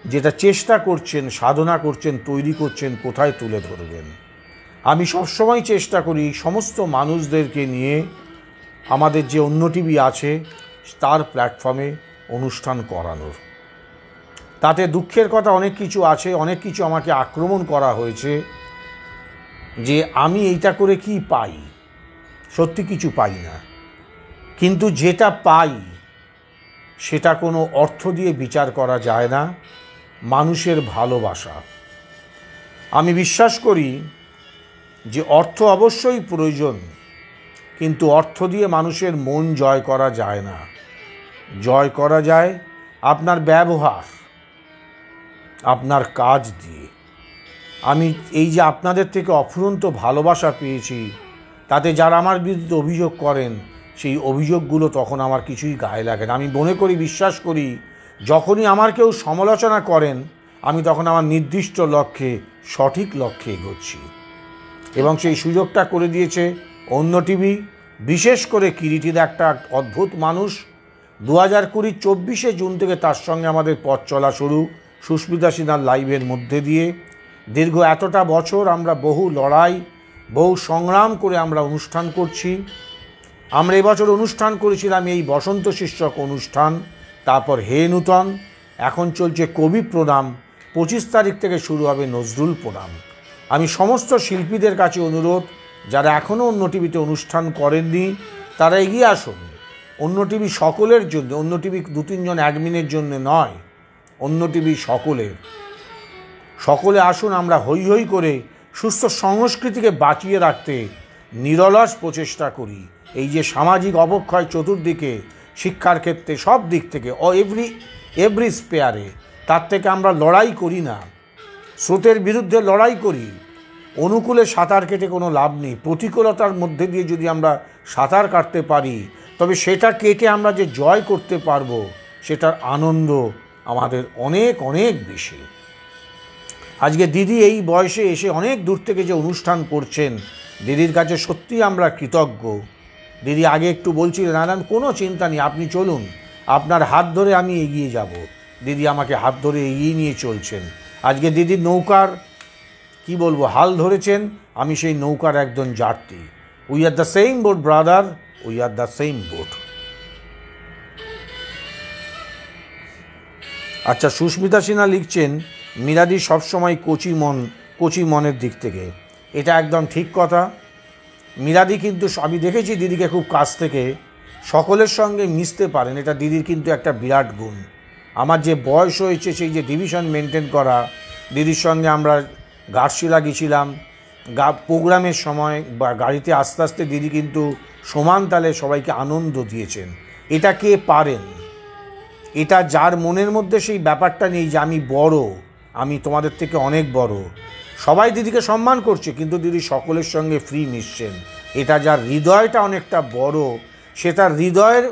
যেটা চেষ্টা করছেন, সাধনা করছেন, তৈরি করছেন, কোথায় তুলে ধরবেন। আমি সবসময় চেষ্টা করি সমস্ত মানুষদেরকে নিয়ে আমাদের যে অন্য টিভি আছে তার প্ল্যাটফর্মে অনুষ্ঠান করানোর। তাতে দুঃখের কথা অনেক কিছু আছে, অনেক কিছু আমাকে আক্রমণ করা হয়েছে যে আমি এইটা করে কি পাই। সত্যি কিছু পাই না, কিন্তু যেটা পাই সেটা কোনো অর্থ দিয়ে বিচার করা যায় না। মানুষের ভালোবাসা। আমি বিশ্বাস করি যে অর্থ অবশ্যই প্রয়োজন, কিন্তু অর্থ দিয়ে মানুষের মন জয় করা যায় না। জয় করা যায় আপনার ব্যবহার, আপনার কাজ দিয়ে। আমি এই যে আপনাদের থেকে অফুরন্ত ভালোবাসা পেয়েছি, তাতে যারা আমার বিরুদ্ধে অভিযোগ করেন সেই অভিযোগগুলো তখন আমার কিছুই গায়ে লাগে না। আমি মনে করি, বিশ্বাস করি, যখনই আমার কেউ সমালোচনা করেন আমি তখন আমার নির্দিষ্ট লক্ষ্যে, সঠিক লক্ষ্যে এগোচ্ছি। এবং সেই সুযোগটা করে দিয়েছে অন্য টিভি, বিশেষ করে কিরিটির একটা অদ্ভুত মানুষ। 2020 জুন থেকে তার সঙ্গে আমাদের পথ চলা শুরু, সুস্মিতা সিনহার লাইভের মধ্যে দিয়ে। দীর্ঘ এতটা বছর আমরা বহু লড়াই, বহু সংগ্রাম করে আমরা অনুষ্ঠান করছি। আমরা এবছর অনুষ্ঠান করেছিলাম এই বসন্ত শীর্ষক অনুষ্ঠান, তারপর হে নূতন, এখন চলছে কবি প্রণাম, 25 তারিখ থেকে শুরু হবে নজরুল প্রণাম। আমি সমস্ত শিল্পীদের কাছে অনুরোধ, যারা এখনও অন্য টিভিতে অনুষ্ঠান করেননি তারা এগিয়ে আসুন। অন্য টিভি সকলের জন্য, অন্য টিভি 2-3 জন অ্যাডমিনের জন্য নয়, অন্য টিভি সকলের। সকলে আসুন, আমরা হৈ হৈ করে সুস্থ সংস্কৃতিকে বাঁচিয়ে রাখতে নিরলস প্রচেষ্টা করি। এই যে সামাজিক অবক্ষয় চতুর্দিকে, শিক্ষার ক্ষেত্রে, সব দিক থেকে, এভরি স্পেয়ারে, তার থেকে আমরা লড়াই করি না, স্রোতের বিরুদ্ধে লড়াই করি। অনুকূলে সাঁতার কেটে কোনো লাভ নেই। প্রতিকূলতার মধ্যে দিয়ে যদি আমরা সাঁতার কাটতে পারি, তবে সেটা কেটে আমরা যে জয় করতে পারবো, সেটার আনন্দ আমাদের অনেক অনেক বেশি। আজকে দিদি এই বয়সে এসে অনেক দূর থেকে যে অনুষ্ঠান করছেন, দিদির কাছে সত্যিই আমরা কৃতজ্ঞ। দিদি আগে একটু বলছিলেন, নারায়ণ কোনো চিন্তা নেই, আপনি চলুন, আপনার হাত ধরে আমি এগিয়ে যাব। দিদি আমাকে হাত ধরে এগিয়ে নিয়ে চলছেন। আজকে দিদির নৌকার কি বলবো, হাল ধরেছেন, আমি সেই নৌকার একজন যাত্রী। We are the same boat brother, we are the same boat. আচ্ছা, সুস্মিতা সিনহা লিখছেন মীরাদি সবসময় কচি মনের দিক থেকে। এটা একদম ঠিক কথা। মীরাদি কিন্তু, আমি দেখেছি দিদিকে খুব কাছ থেকে, সকলের সঙ্গে মিশতে পারেন, এটা দিদির কিন্তু একটা বিরাট গুণ। আমার যে বয়স হয়েছে, সেই যে ডিভিশন মেনটেন করা, দিদির সঙ্গে আমরা ঘাটশিলা গেছিলাম প্রোগ্রামের সময়, বা গাড়িতে আস্তে আস্তে দিদি কিন্তু সমান তালে সবাইকে আনন্দ দিয়েছেন। এটা কে পারেন? এটা যার মনের মধ্যে সেই ব্যাপারটা নেই যে আমি বড়, আমি তোমাদের থেকে অনেক বড়। সবাই দিদিকে সম্মান করছে, কিন্তু দিদি সকলের সঙ্গে ফ্রি মিশছেন। এটা যার হৃদয়টা অনেকটা বড়, সে তার হৃদয়ের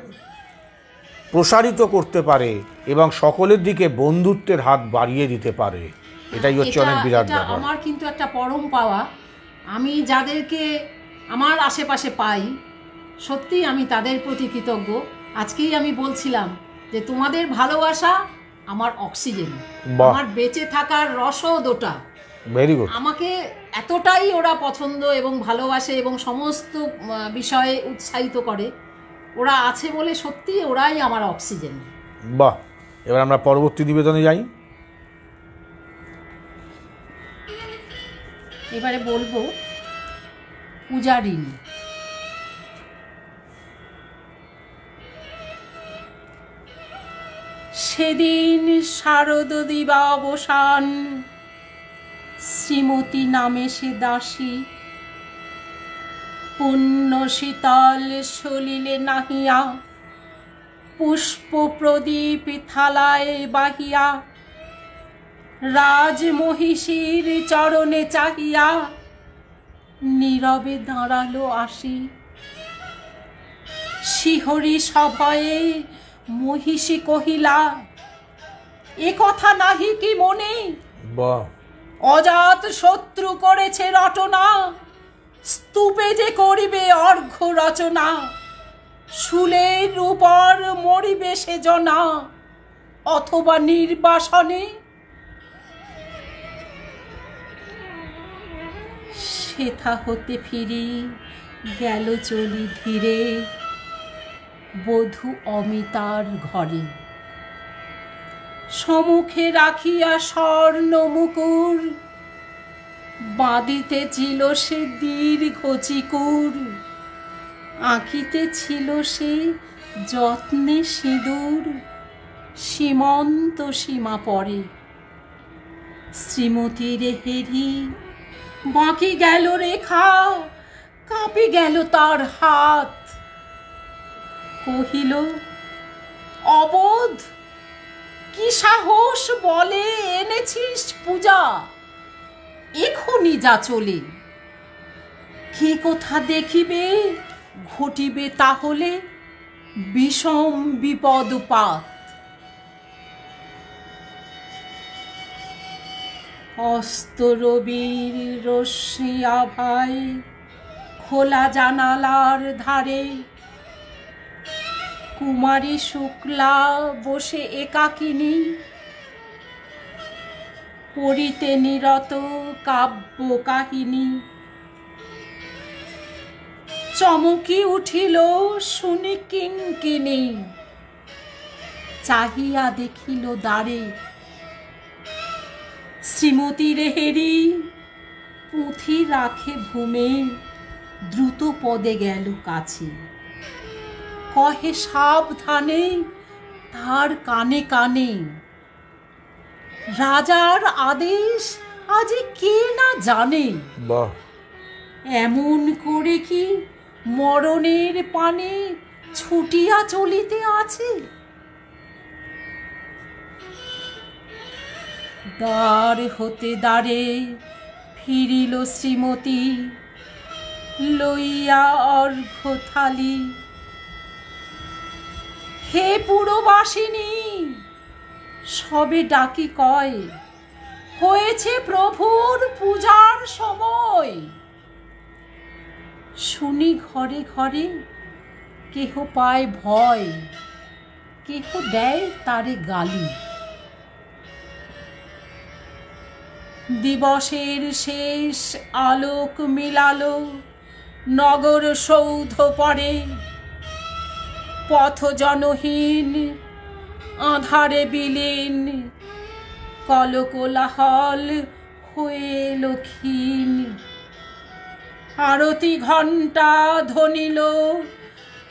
প্রসারিত করতে পারে এবং সকলের দিকে বন্ধুত্বের হাত বাড়িয়ে দিতে পারে। এটাই হচ্ছে অনেক বিরাট ব্যাপার। আমার কিন্তু একটা পরম পাওয়া। আমি যাদেরকে আমার আশেপাশে পাই, সত্যি আমি তাদের প্রতি কৃতজ্ঞ। আজকেই আমি বলছিলাম যে তোমাদের ভালোবাসা আমার অক্সিজেন, আমার বেঁচে থাকার রসদ ওটা। Very good. আমাকে এতটাই ওরা পছন্দ এবং ভালোবাসে এবং সমস্ত বিষয়ে উৎসাহিত করে। ওরা আছে বলে সত্যি ওরাই আমার অক্সিজেন। বাহ, এবার আমরা পরবর্তী নিবেদনে যাই। এবারে বলবো পূজারিণী। সেদিন শারদ দিবা অবসান, শ্রীমতী নামে সে দাসী, পুণ্য শীতল সলিলে নাহিয়া, পুষ্প প্রদীপ থালায় বাহিয়া, রাজ মহিষীর চরণে চাহিয়া, নীরবে দাঁড়ালো আসি। শিহরি সভয়ে মহিষী কহিলা, এ কথা নাহি কি মনে? বাহ, অজাত শত্রু করেছে রটনা, স্তূপে যে করিবে অর্ঘ্য রচনা, শুলের উপর মরিবে সে জনা, অথবা নির্বাসনে। সেথা হতে ফিরি গেল চলি ধীরে, বধূ অমিতার ঘরে। সম্মুখে রাখিয়া স্বর্ণ মুকুর, বাঁধিতেছিল সে দীর্ঘ চিকুর, আঁকিতেছিল সে যত্নে সিঁদুর, সীমন্ত সীমা পরে। শ্রীমতীর হেরি বাঁকি গেল রেখা, কাঁপে গেল তার হাত। কহিল, অবোধ, কি সাহস বলে এনেছিস পূজা, এখনি যা চলে। কে কোথা দেখিবে ঘটিবে তাহলে বিষম বিপদপাত। অস্ত রবির রশ্মি আভায় খোলা জানালার ধারে, কুমারী শুক্লা বসে একাকিনী, পড়িতে নিরত কাব্য কাহিনী। চমকি উঠিল শুনি কিঙ্কিনী, চাহিয়া দেখিল দ্বারে। শ্রীমতীর হেরি পুঁথি রাখে ভূমে, দ্রুত পদে গেল কাছে। কহে সাবধানে তার কানে কানে, রাজার আদেশ আজি কে না জানে। বাহ, এমন করে কি মরণের পানে ছুটিয়া চলিতে আছে? দ্বার হতে দ্বারে ফিরিল শ্রীমতী, লইয়া অর্ঘ্য থালি। হে পুরবাসিনী, সবে ডাকি কয়, হয়েছে প্রভুর পূজার সময়। শুনি ঘরে ঘরে কেহ পায় ভয়, কেহ দেয় তারে গালি। দিবসের শেষ আলোক মিলালো নগর সৌধ পরে, পথ জনহীন আঁধারে বিলীন, কলকোলাহল হয়ে এলো ক্ষীণ। আরতি ঘণ্টা ধ্বনিল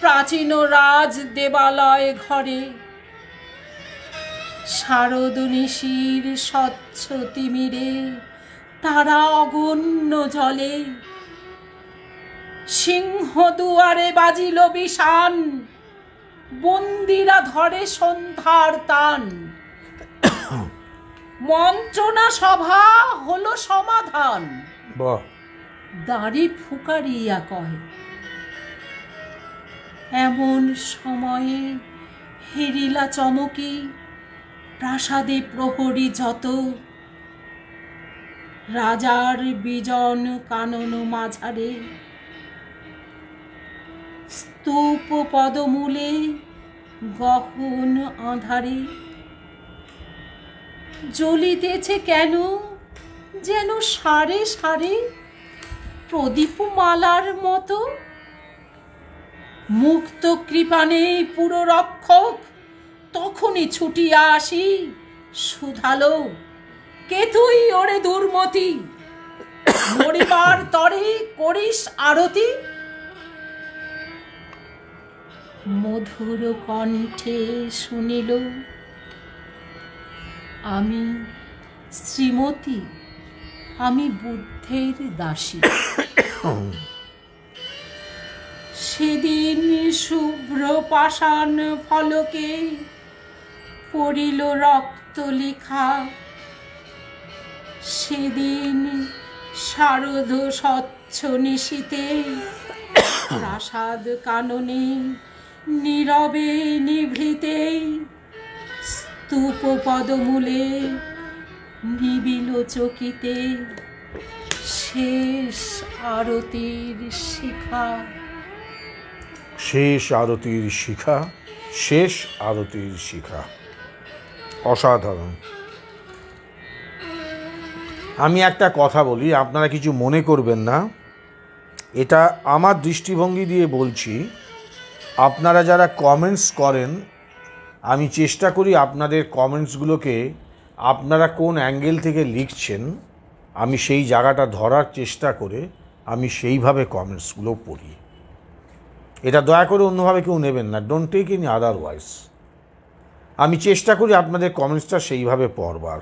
প্রাচীন রাজ দেবালয় ঘরে, শারদ নিশির স্বচ্ছ তিমিরে তারা অগণ্য জলে। সিংহ দুয়ারে বাজিল বিষান, বন্দিরা ধরে সন্ধ্যার তান। মন্ত্রণা সভা হলো সমাধান, বাহ, দাড়ি ফুকারিয়া কয়। এমন সময়ে হেরিলা চমকি, প্রাসাদে প্রহরী যত। রাজার বিজন কানন মাঝারে, স্তূপ পদমূলে গহন আঁধারে। জ্বলিতেছে কেন যেন সারে সারে প্রদীপমালার মতো। মুক্ত কৃপানে পুরো রক্ষক তখনই ছুটিয়া আসি, শুধালো, কে তুই ওরে দুর্মতি, মরিবার তরে করিস আরতি। মধুর কণ্ঠে শুনিল, আমি শ্রীমতী, আমি বুদ্ধের দাসী। সেদিন শুভ্র পাষাণ ফলকে পড়িল রক্ত লেখা। সেদিন শারদ স্বচ্ছ নিশীতে প্রাসাদ কাননে নীরবে নিভৃতে স্তূপ পদমূলে নিবিল চকিতে শেষ আরতির শিখা। শেষ আরতির শিখা, শেষ আরতির শিখা, অসাধারণ। আমি একটা কথা বলি, আপনারা কিছু মনে করবেন না, এটা আমার দৃষ্টিভঙ্গি দিয়ে বলছি। আপনারা যারা কমেন্টস করেন, আমি চেষ্টা করি আপনাদের কমেন্টসগুলোকে আপনারা কোন অ্যাঙ্গেল থেকে লিখছেন আমি সেই জায়গাটা ধরার চেষ্টা করে আমি সেইভাবে কমেন্টসগুলো পড়ি। এটা দয়া করে অন্যভাবে কেউ নেবেন না, ডোন্ট টেক ইন আদারওয়াইজ। আমি চেষ্টা করি আপনাদের কমেন্টসটা সেইভাবে পড়বার।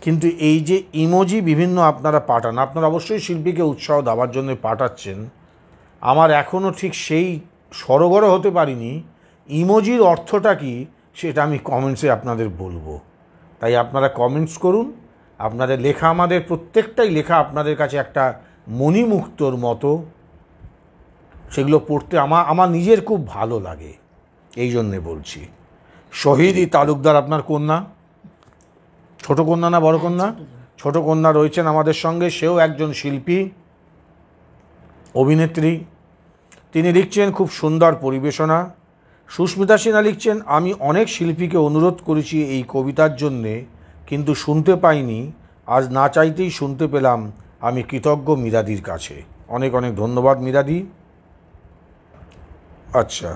কিন্তু এই যে ইমোজি বিভিন্ন আপনারা পাঠান, আপনারা অবশ্যই শিল্পীকে উৎসাহ দেওয়ার জন্য পাঠাচ্ছেন। আমার এখনও ঠিক সেই সরগড় হতে পারিনি ইমোজির অর্থটা কি সেটা আমি কমেন্টসে আপনাদের বলবো। তাই আপনারা কমেন্টস করুন। আপনাদের লেখা, আমাদের প্রত্যেকটাই লেখা আপনাদের কাছে একটা মণিমুক্তর মতো, সেগুলো পড়তে আমার নিজের খুব ভালো লাগে, এই জন্যে বলছি। শহীদ তালুকদার আপনার কন্যা, ছোট কন্যা না বড় কন্যা? ছোট কন্যা রয়েছেন আমাদের সঙ্গে, সেও একজন শিল্পী, অভিনেত্রী। তিনি লিখছেন খুব সুন্দর পরিবেশনা। সুস্মিতা সিনহা লিখছেন, আমি অনেক শিল্পীকে অনুরোধ করেছি এই কবিতার জন্যে, কিন্তু শুনতে পাইনি। আজ না চাইতেই শুনতে পেলাম। আমি কৃতজ্ঞ মীরাদির কাছে। অনেক অনেক ধন্যবাদ মীরাদি। আচ্ছা,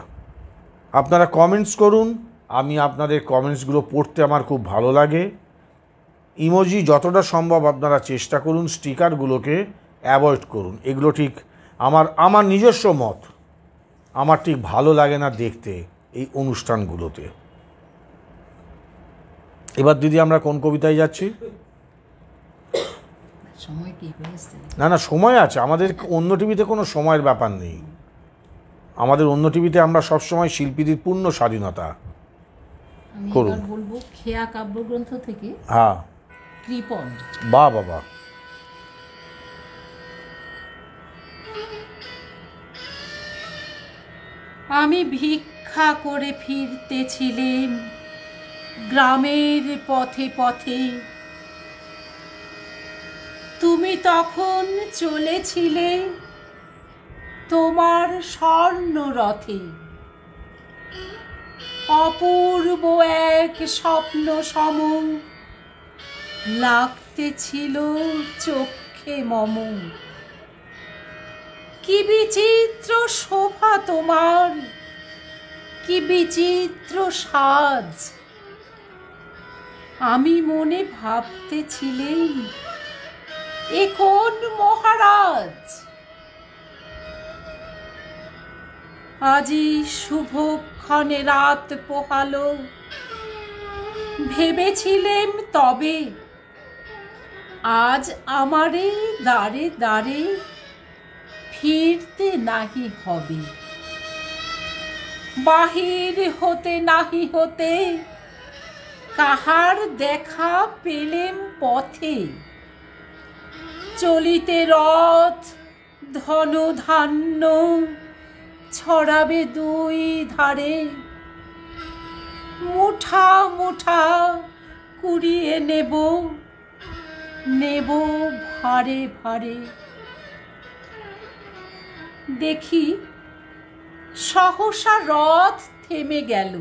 আপনারা কমেন্টস করুন, আমি আপনাদের কমেন্টসগুলো পড়তে আমার খুব ভালো লাগে। ইমোজি যতটা সম্ভব আপনারা চেষ্টা করুন, স্টিকারগুলোকে অ্যাভয়েড করুন। এগুলো ঠিক আমার নিজস্ব মত, আমার ঠিক ভালো লাগে না দেখতে এই অনুষ্ঠানগুলোতে। এবার দিদি আমরা কোন কবিতায় যাচ্ছি? না না, সময় আছে আমাদের। অন্য টিভিতে কোনো সময়ের ব্যাপার নেই আমাদের। অন্য টিভিতে আমরা সবসময় শিল্পীদের পূর্ণ স্বাধীনতা করুন। বলবো খেয়া কাব্যগ্রন্থ থেকে, হ্যাঁ, কৃপণ। বাহ বাবা। আমি ভিক্ষা করে ফিরতেছিলেম গ্রামের পথে পথে, তুমি তখন চলেছিলে তোমার স্বর্ণ রথে। অপূর্ব এক স্বপ্ন সম লাগতেছিল চোখে মম। কি বিচিত্র শোভা তোমার, কি বিচিত্র সাজ। আমি মনে ভাবতেছিলেন, এ কোন মহারাজ। আজি শুভক্ষণে রাত পোহালো, ভেবেছিলেম তবে আজ আমারে দ্বারে দ্বারে ফিরতে নাহি হবে। বাহির হতে নাহি হতে কাহার দেখা পেলেম পথে। চলিতে রথ ধন ধান্য ছড়াবে দুই ধারে। মুঠা মুঠা কুড়িয়ে নেব, নেব ভারে ভারে। দেখি সহসা রথ থেমে গেল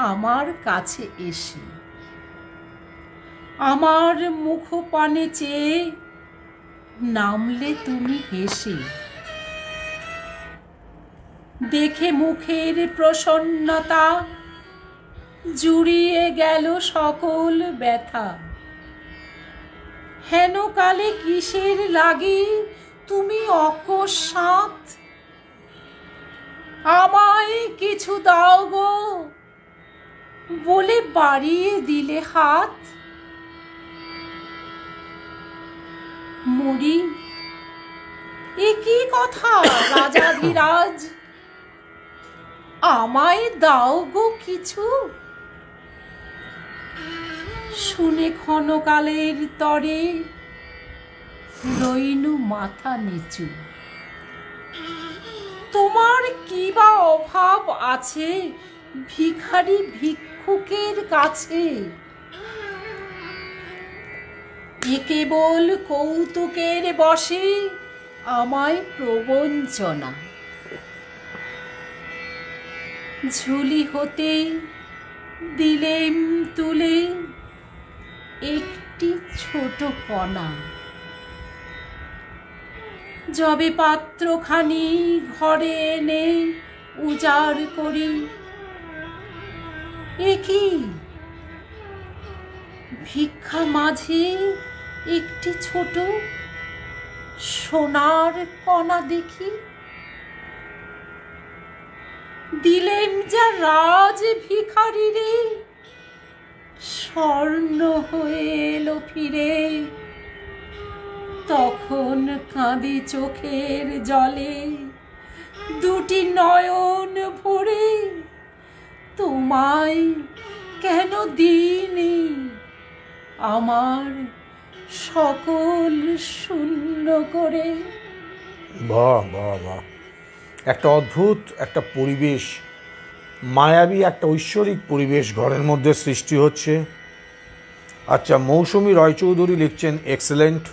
আমার কাছে এসে। আমার মুখপানে চেয়ে নামলে তুমি হেসে, দেখে মুখের প্রসন্নতা জুড়িয়ে গেল সকল ব্যথা। হেন কালে কিসের লাগি তুমি অকস্মাৎ, আমায় কিছু দাও গো বলে বাড়িয়ে দিলে হাত। মরি, এ কি কথা রাজাধিরাজ, আমায় দাও গো কিছু। শুনে ক্ষণকালের তরে রইনু মাথা নিচু। তোমার কি বা অভাব আছে ভিখারি ভিক্ষুকের কাছে, এ কেবল কৌতুকের বশে আমায় প্রবঞ্চনা। ঝুলি হতে দিলেম তুলে একটি ছোট কণা, যবে পাত্রখানি ঘরে এনে উজাড় করি, এ কি ভিক্ষা মাঝে একটি ছোট সোনার কণা দেখি। দিলেম যা রাজ ভিখারি রে, স্বর্ণ হয়ে এলো ফিরে। তখন কাঁদি চোখের জলে দুটি নয়ন ভরে, তোমায় কেন দিইনি আমার সকল শূন্য করে। বাহ বাহ বাহ, একটা অদ্ভুত একটা পরিবেশ, মায়াবী একটা ঐশ্বরিক পরিবেশ ঘরের মধ্যে সৃষ্টি হচ্ছে। আচ্ছা, মৌসুমী রায়চৌধুরী লিখছেন এক্সেলেন্ট,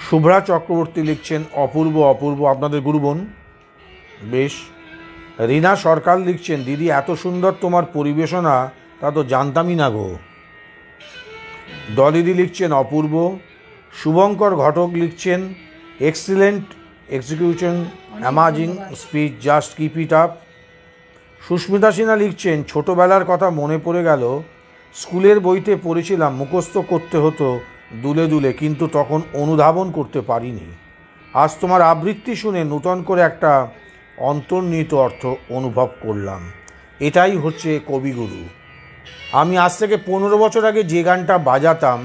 শুভ্রা চক্রবর্তী লিখছেন অপূর্ব অপূর্ব, আপনাদের গুরুবোন, বেশ। রীনা সরকার লিখছেন দিদি এত সুন্দর তোমার পরিবেশনা, তা তো জানতামই না গো। ডলিদি লিখছেন অপূর্ব। শুভঙ্কর ঘটক লিখছেন excellent execution, amazing speech, just keep it up. Susmita Sinha লিখছেন ছোটোবেলার কথা মনে পড়ে গেল, স্কুলের বইতে পড়েছিলাম মুখস্থ করতে হতো দুলে দুলে, কিন্তু তখন অনুধাবন করতে পারিনি। আজ তোমার আবৃত্তি শুনে নূতন করে একটা অন্তর্নিহিত অর্থ অনুভব করলাম। এটাই হচ্ছে কবিগুরু। আমি আজ থেকে 15 বছর আগে যে গানটা বাজাতাম,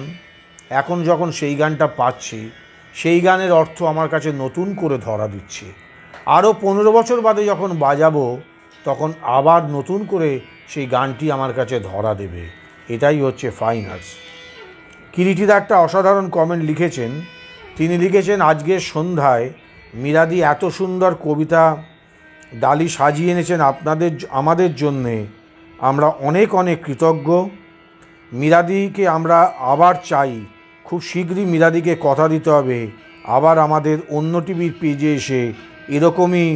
এখন যখন সেই গানটা পাচ্ছি, সেই গানের অর্থ আমার কাছে নতুন করে ধরা দিচ্ছে। আরও 15 বছর বাদে যখন বাজাবো, তখন আবার নতুন করে সেই গানটি আমার কাছে ধরা দেবে। এটাই হচ্ছে ফাইন আর্টস। কিরিটিদা একটা অসাধারণ কমেন্ট লিখেছেন। তিনি লিখেছেন আজকের সন্ধ্যায় মিরাদি এত সুন্দর কবিতা ডালি সাজিয়ে এনেছেন আমাদের জন্যে, আমরা অনেক অনেক কৃতজ্ঞ। মিরাদিকে আমরা আবার চাই, খুব শীঘ্রই মিরাদিকে কথা দিতে হবে আবার আমাদের অন্য টিভির পেজে এসে এরকমই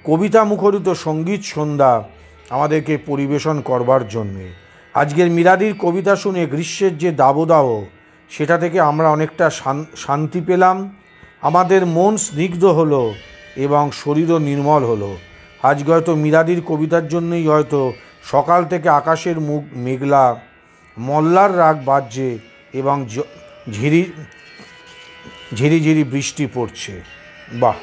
কবিতা মুখরিত সঙ্গীত সন্ধ্যা আমাদেরকে পরিবেশন করবার জন্যে। আজকের মিরাদির কবিতা শুনে গ্রীষ্মের যে দাবদাহ, সেটা থেকে আমরা অনেকটা শান্তি পেলাম, আমাদের মন স্নিগ্ধ হলো এবং শরীরও নির্মল হলো। আজকে হয়তো মিরাদির কবিতার জন্যই হয়তো সকাল থেকে আকাশের মুখ মেঘলা, মল্লার রাগ বাজছে এবং ঝিরিঝিরি বৃষ্টি পড়ছে। বাহ।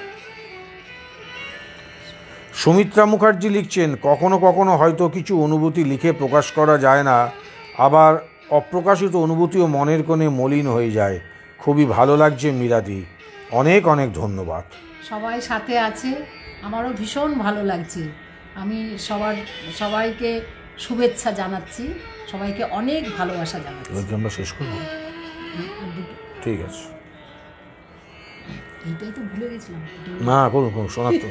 সুমিত্রা মুখার্জি লিখছেন কখনো কখনো হয়তো কিছু অনুভূতি লিখে প্রকাশ করা যায় না, আবার অপ্রকাশিত অনুভূতিও মনের কোণে মলিন হয়ে যায়। খুবই ভালো লাগছে মিরাদি, অনেক অনেক ধন্যবাদ। সবাই সাথে আছে, আমারও ভীষণ ভালো লাগছে। আমি সবাইকে শুভেচ্ছা জানাচ্ছি, সবাইকে অনেক ভালোবাসা জানাচ্ছি। আমরা শেষ করব, ঠিক আছে? এইটাই তো ভুলে গেছিলাম। না করুন শোনার তো।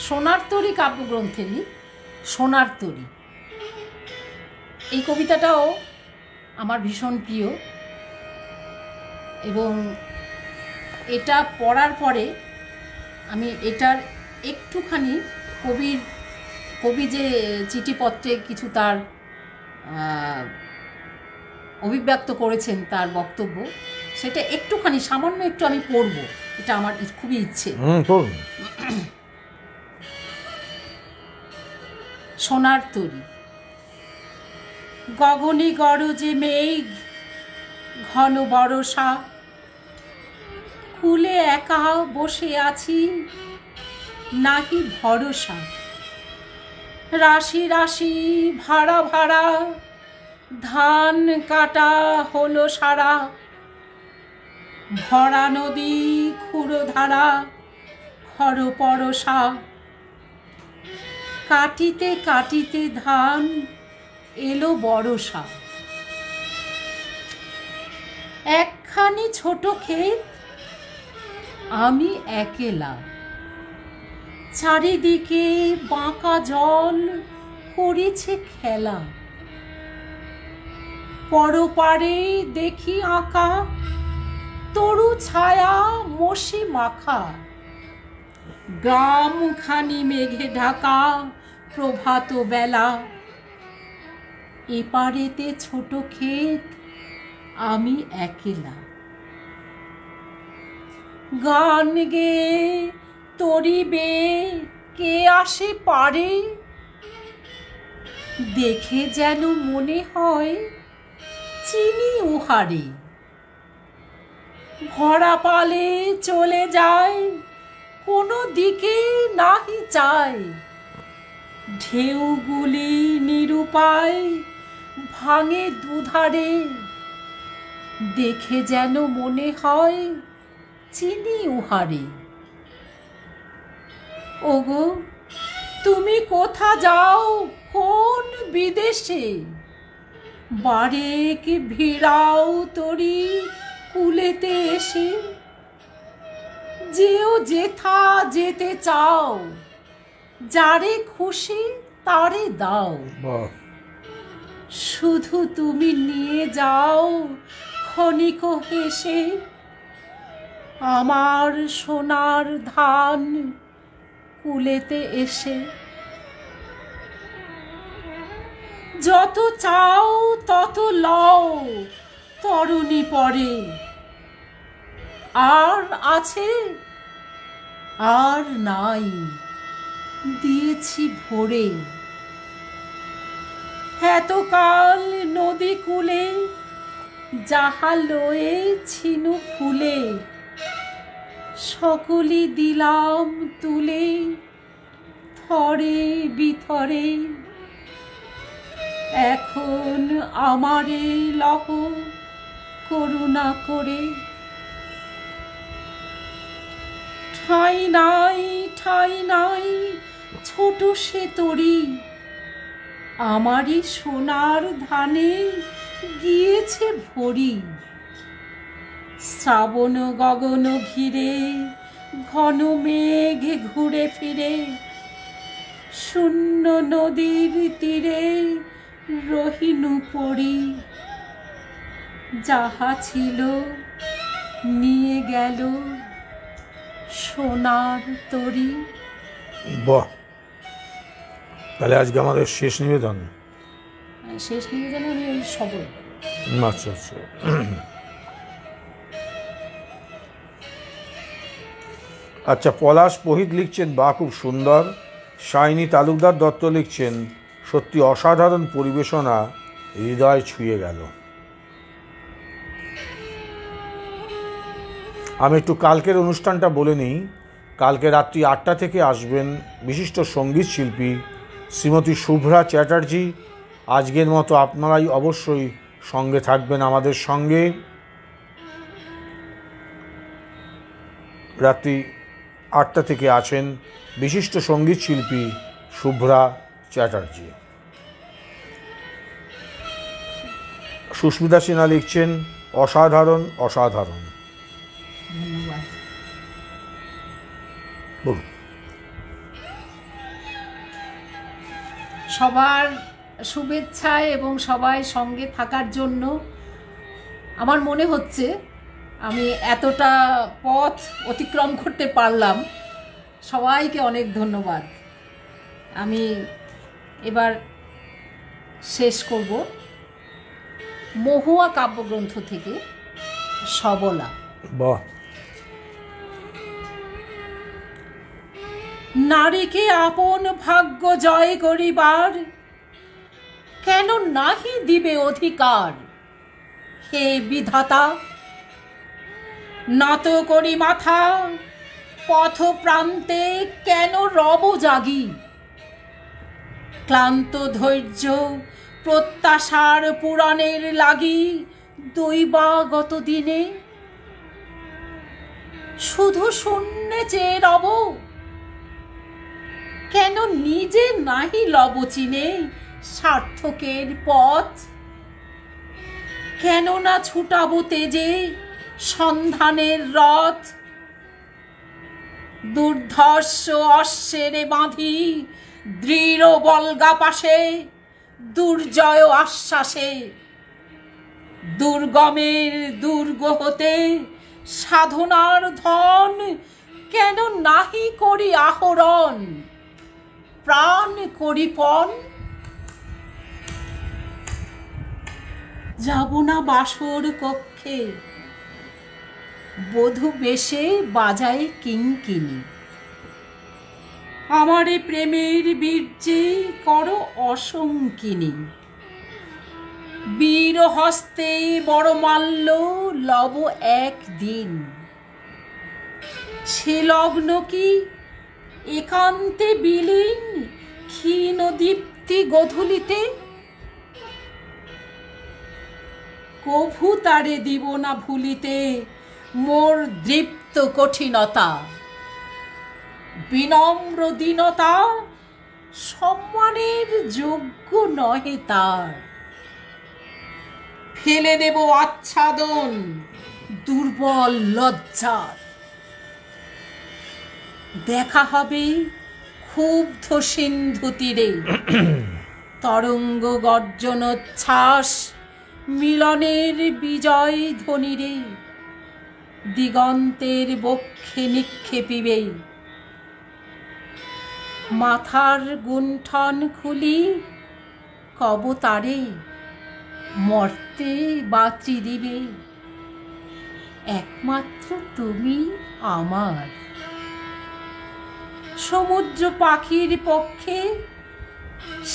সোনার তরী কাব্যগ্রন্থেরই সোনার তরী, এই কবিতাটাও আমার ভীষণ প্রিয় এবং এটা পড়ার পরে আমি এটার একটুখানি কবির কবি যে চিঠিপত্রে কিছু তার অভিব্যক্ত করেছেন তার বক্তব্য, সেটা একটুখানি সামান্য একটু আমি পড়ব, এটা আমার খুবই ইচ্ছে। সোনার তরী। গগনে গরজে মেঘ, ঘন বরষা, কুলে একা বসে আছি, নাহি ভরসা। রাশি রাশি ভাড়া ভাড়া, ধান কাটা হলো সারা। ভরা নদী ক্ষুরধারা, খর পরশা। কাটিতে কাটিতে ধান এলো বরষা। একখানি ছোট ক্ষেত, আমি একেলা। চারিদিকে বাঁকা জল করেছে খেলা। পরপারে দেখি আঁকা তরু ছায়া মশি মাখা। গ্রামখানি মেঘে ঢাকা প্রভাত বেলা। এপারেতে ছোট ক্ষেত, আমি একেলা। গান গেয়ে তরিবে কে আসে পারে, দেখে যেন মনে হয় চিনি উহারে। ভরা পালে চলে যায়, কোনো দিকে নাহি চায়। ঢেউগুলি নিরুপায় ভাঙে দুধারে, দেখে যেন মনে হয় চিনি উহারে। ওগো তুমি কোথা যাও কোন বিদেশে, বারেক ভিড়াও তরি কুলেতে এসে। যেও যেথা যেতে চাও, যারে খুশি তারে দাও। শুধু তুমি নিয়ে যাও ক্ষণিক হেসে, আমার সোনার ধান কুলেতে এসে। যত চাও তত লও তরুণী পরে, আর আছে আর নাই দিয়েছি ভরে। এতকাল নদী কূলে যাহা লয়ে ছিনু ফুলে, সকলি দিলাম তুলে থরে বিথরে। এখন আমারে লহ করুণা করে। ঠাই নাই ঠাই নাই ছোট সে তরি, আমারই সোনার ধানে গিয়েছে ভরি। শ্রাবণ গগন ঘিরে ঘন মেঘ ঘুরে ফিরে, শূন্য নদীর তীরে রহিনু পড়ি। যাহা ছিল নিয়ে গেল সোনার তরি। বাহ, তাহলে আজকে আমাদের শেষ নিবেদন। শেষ নিবেদনে আমি ওই সবল। আচ্ছা আচ্ছা। আচ্ছা, পলাশ পহিত লিখছেন বা খুব সুন্দর। শাইনি তালুকদার দত্ত লিখছেন সত্যি অসাধারণ পরিবেশনা, হৃদয় ছুঁয়ে গেল। আমি একটু কালকের অনুষ্ঠানটা বলে নিই। কালকে রাত্রি 8টা থেকে আসবেন বিশিষ্ট সঙ্গীত শিল্পী শ্রীমতী শুভ্রা চ্যাটার্জি। আজকের মতো আপনারাই অবশ্যই সঙ্গে থাকবেন আমাদের সঙ্গে। রাত্রি 8টা থেকে আছেন বিশিষ্ট সঙ্গীত শিল্পী শুভ্রা চ্যাটার্জি। সুস্মিতা সিনহা লিখছেন অসাধারণ অসাধারণ। ধন্যবাদ। বলুন। সবার শুভেচ্ছায় এবং সবাই সঙ্গে থাকার জন্য আমার মনে হচ্ছে আমি এতটা পথ অতিক্রম করতে পারলাম। সবাইকে অনেক ধন্যবাদ। আমি এবার শেষ করব মহুয়া কাব্যগ্রন্থ থেকে সবলা। বাহ। নারীকে আপন ভাগ্য জয় করিবার কেন নাহি দিবে অধিকার? হে বিধাতা, নত করি মাথা পথ প্রান্তে কেন রব জাগি? ক্লান্ত ধৈর্য প্রত্যাশার পুরাণের লাগি দৈবাগত দিনে শুধু শূন্যে চেয়ে রব? কেন নিজে নাহি লব চিনে সার্থকের পথ? কেন না ছুটাবো তেজে সন্ধানের রথ? দুর্ধর্ষ অশ্বের বাঁধি দৃঢ় বলগা পাশে দুর্জয় আশ্বাসে দুর্গমের দুর্গ হতে সাধনার ধন কেন নাহি করি আহরণ? প্রাণ করি পণ? যাব না বাসর কক্ষে বধূ বেশে বাজায় কিঙ্কিনি। আমারে প্রেমের বীর্যে করো অসংকিনী। বীর হস্তে বড় মাল্য লব একদিন। সে লগ্ন কি একান্তে বিলীন ক্ষীণ দীপ্তি গধূলিতে? কভু তারে দিব না ভুলিতে মোর দৃপ্ত কঠিনতা। বিনম্র দীনতা সম্মানের যোগ্য নহে তার। ফেলে দেব আচ্ছাদন দুর্বল লজ্জার। দেখা হবে ক্ষুব্ধ সিন্ধু তীরে তরঙ্গ গর্জনোচ্ছ্বাস মিলনের বিজয় ধ্বনিরে দিগন্তের বক্ষে নিক্ষেপিবে। মাথার গুণ্ঠন খুলি কবতারে মর্তে বাঁচি দিবে। একমাত্র তুমি আমার। সমুদ্র পাখির পক্ষে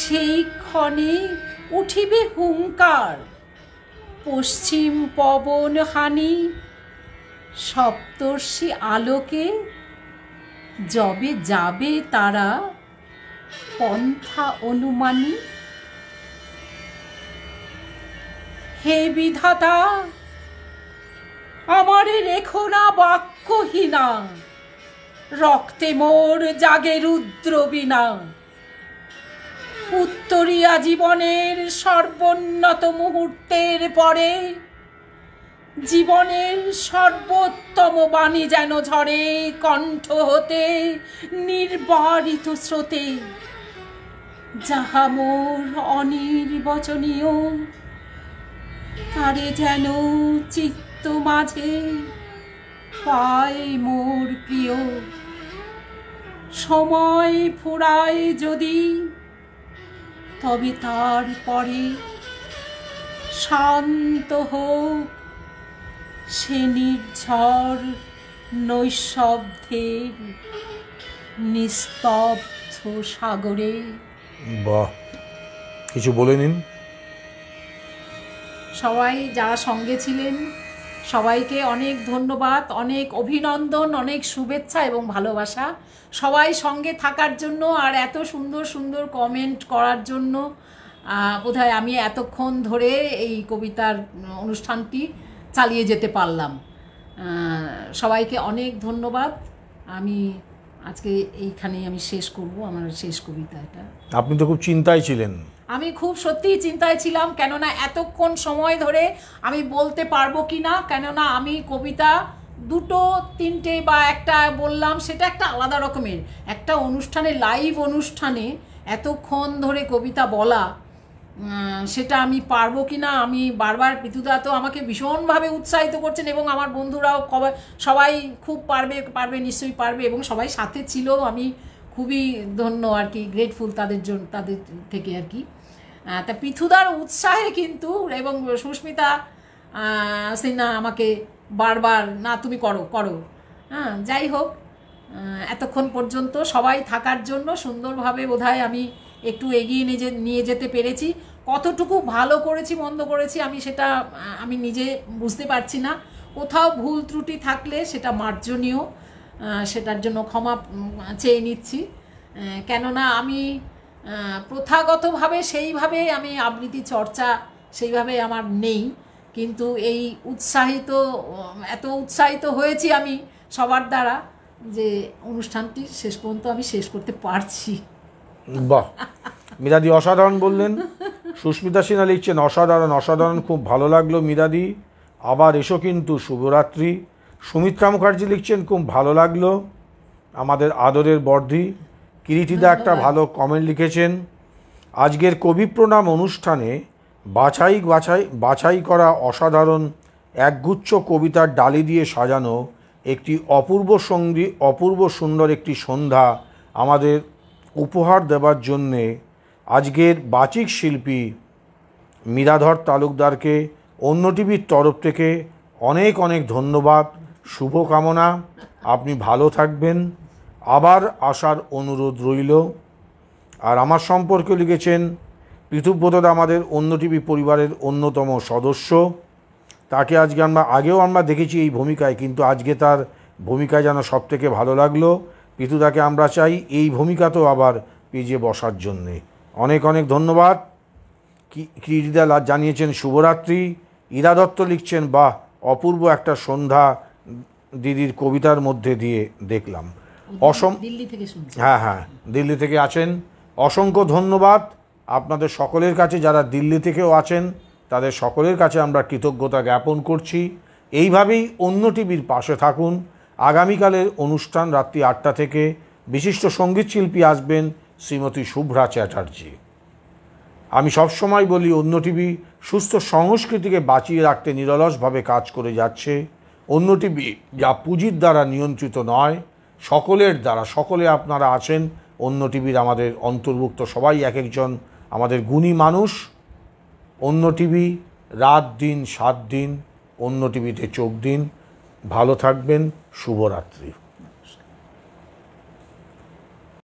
সেই ক্ষণে উঠিবে হুঙ্কার। পশ্চিম পবন হানি সপ্তর্ষি আলোকে যবে যাবে তারা পন্থা অনুমানী। হে বিধাতা, আমারে রেখো না বাক্যহীনা। রক্তে মোর জাগে রুদ্র বীণা। উত্তরিয়া জীবনের সর্বোন্নত মুহূর্তের পরে জীবনের সর্বোত্তম বাণী যেন ঝরে কণ্ঠ হতে নির্বারিত স্রোতে। যাহা মোর অনির্বচনীয় তারে যেন চিত্ত মাঝে পায় মোর প্রিয়। সময় ফুরায় যদি তবে তারপরে শান্ত হোক সে নির্ঝর নৈশব্দের নিস্তব্ধ সাগরে। বাহ, কিছু বলে নিন। সবাই যারা সঙ্গে ছিলেন সবাইকে অনেক ধন্যবাদ, অনেক অভিনন্দন, অনেক শুভেচ্ছা এবং ভালোবাসা সবাই সঙ্গে থাকার জন্য আর এত সুন্দর সুন্দর কমেন্ট করার জন্য। বোধহয় আমি এতক্ষণ ধরে এই কবিতার অনুষ্ঠানটি চালিয়ে যেতে পারলাম। সবাইকে অনেক ধন্যবাদ। আমি আজকে এইখানেই আমি শেষ করব আমার শেষ কবিতাটা। আপনি তো খুব চিন্তায় ছিলেন। আমি খুব সত্যিই চিন্তায় ছিলাম, কেননা এতক্ষণ সময় ধরে আমি বলতে পারবো কি না, কেননা আমি কবিতা দুটো তিনটে বা একটা বললাম, সেটা একটা আলাদা রকমের। একটা অনুষ্ঠানে, লাইভ অনুষ্ঠানে এতক্ষণ ধরে কবিতা বলা, সেটা আমি পারবো কি না। আমি বারবার, পিতুদা তো আমাকে ভীষণভাবে উৎসাহিত করছেন এবং আমার বন্ধুরাও সবাই খুব পারবে নিশ্চয়ই পারবে এবং সবাই সাথে ছিল। আমি খুবই ধন্য আর কি, গ্রেটফুল তাদের জন্য, তাদের থেকে আর কি। তা পৃথুদার উৎসাহে কিন্তু, এবং সুস্মিতা সিনহা আমাকে বারবার না তুমি করো করো, হ্যাঁ যাই হোক এতক্ষণ পর্যন্ত সবাই থাকার জন্য সুন্দরভাবে বোধহয় আমি একটু এগিয়ে নিয়ে যেতে পেরেছি। কতটুকু ভালো করেছি মন্দ করেছি আমি সেটা আমি নিজে বুঝতে পারছি না। কোথাও ভুল ত্রুটি থাকলে সেটা মার্জনীয়, সেটার জন্য ক্ষমা চেয়ে নিচ্ছি। কেননা আমি প্রথাগতভাবে সেইভাবে আমি আবৃত্তি চর্চা সেইভাবে আমার নেই, কিন্তু এই এত উৎসাহিত হয়েছি আমি সবার দ্বারা যে অনুষ্ঠানটি শেষ পর্যন্ত আমি শেষ করতে পারছি। বাহ, মীরাদি অসাধারণ বললেন। সুস্মিতা সিনহা লিখছেন অসাধারণ অসাধারণ, খুব ভালো লাগলো মীরাদি, আবার এসো কিন্তু, শুভরাত্রি। সুমিত্রা মুখার্জি লিখছেন খুব ভালো লাগলো, আমাদের আদরের বর্ধি। কিরিটিদা একটা ভালো কমেন্ট লিখেছেন, আজকের কবি প্রণাম অনুষ্ঠানে বাছাই করা অসাধারণ একগুচ্ছ কবিতার ডালি দিয়ে সাজানো একটি অপূর্ব সুন্দর একটি সন্ধ্যা আমাদের উপহার দেবার জন্যে আজকের বাচিক শিল্পী মীরাধর তালুকদারকে অন্য টিভির তরফ থেকে অনেক অনেক ধন্যবাদ, শুভকামনা, আপনি ভালো থাকবেন, আবার আসার অনুরোধ রইল। আর আমার সম্পর্কে লিখেছেন পৃথুব্রতদা আমাদের অন্য টিভি পরিবারের অন্যতম সদস্য, তাকে আজকে আগেও আমরা দেখেছি এই ভূমিকায়, কিন্তু আজকে তার ভূমিকায় যেন সব থেকে ভালো লাগলো। পৃথুদাকে আমরা চাই এই ভূমিকাতেও আবার পেজে বসার জন্যে। অনেক অনেক ধন্যবাদ। কিরিটিদা জানিয়েছেন শুভরাত্রি। ইরা দত্ত লিখছেন বাহ, অপূর্ব একটা সন্ধ্যা দিদির কবিতার মধ্যে দিয়ে দেখলাম। দিল্লি থেকে শুনছি। হ্যাঁ, দিল্লি থেকে আছেন, অসংখ্য ধন্যবাদ আপনাদের সকলের কাছে, যারা দিল্লি থেকেও আছেন তাদের সকলের কাছে আমরা কৃতজ্ঞতা জ্ঞাপন করছি। এইভাবেই অন্য টিভির পাশে থাকুন। আগামীকালের অনুষ্ঠান রাত্রি 8টা থেকে বিশিষ্ট সঙ্গীত শিল্পী আসবেন শ্রীমতী শুভ্রা চ্যাটার্জি। আমি সবসময় বলি অন্য টিভি সুস্থ সংস্কৃতিকে বাঁচিয়ে রাখতে নিরলসভাবে কাজ করে যাচ্ছে। অন্য টিভি যা পুঁজির দ্বারা নিয়ন্ত্রিত নয়, সকলের দ্বারা, সকলে আপনারা আছেন অন্য টিভির আমাদের অন্তর্ভুক্ত, সবাই এক একজন আমাদের গুণী মানুষ। অন্য টিভি রাত দিন 7 দিন অন্য টিভিতে চোখ দিন। ভালো থাকবেন, শুভরাত্রি।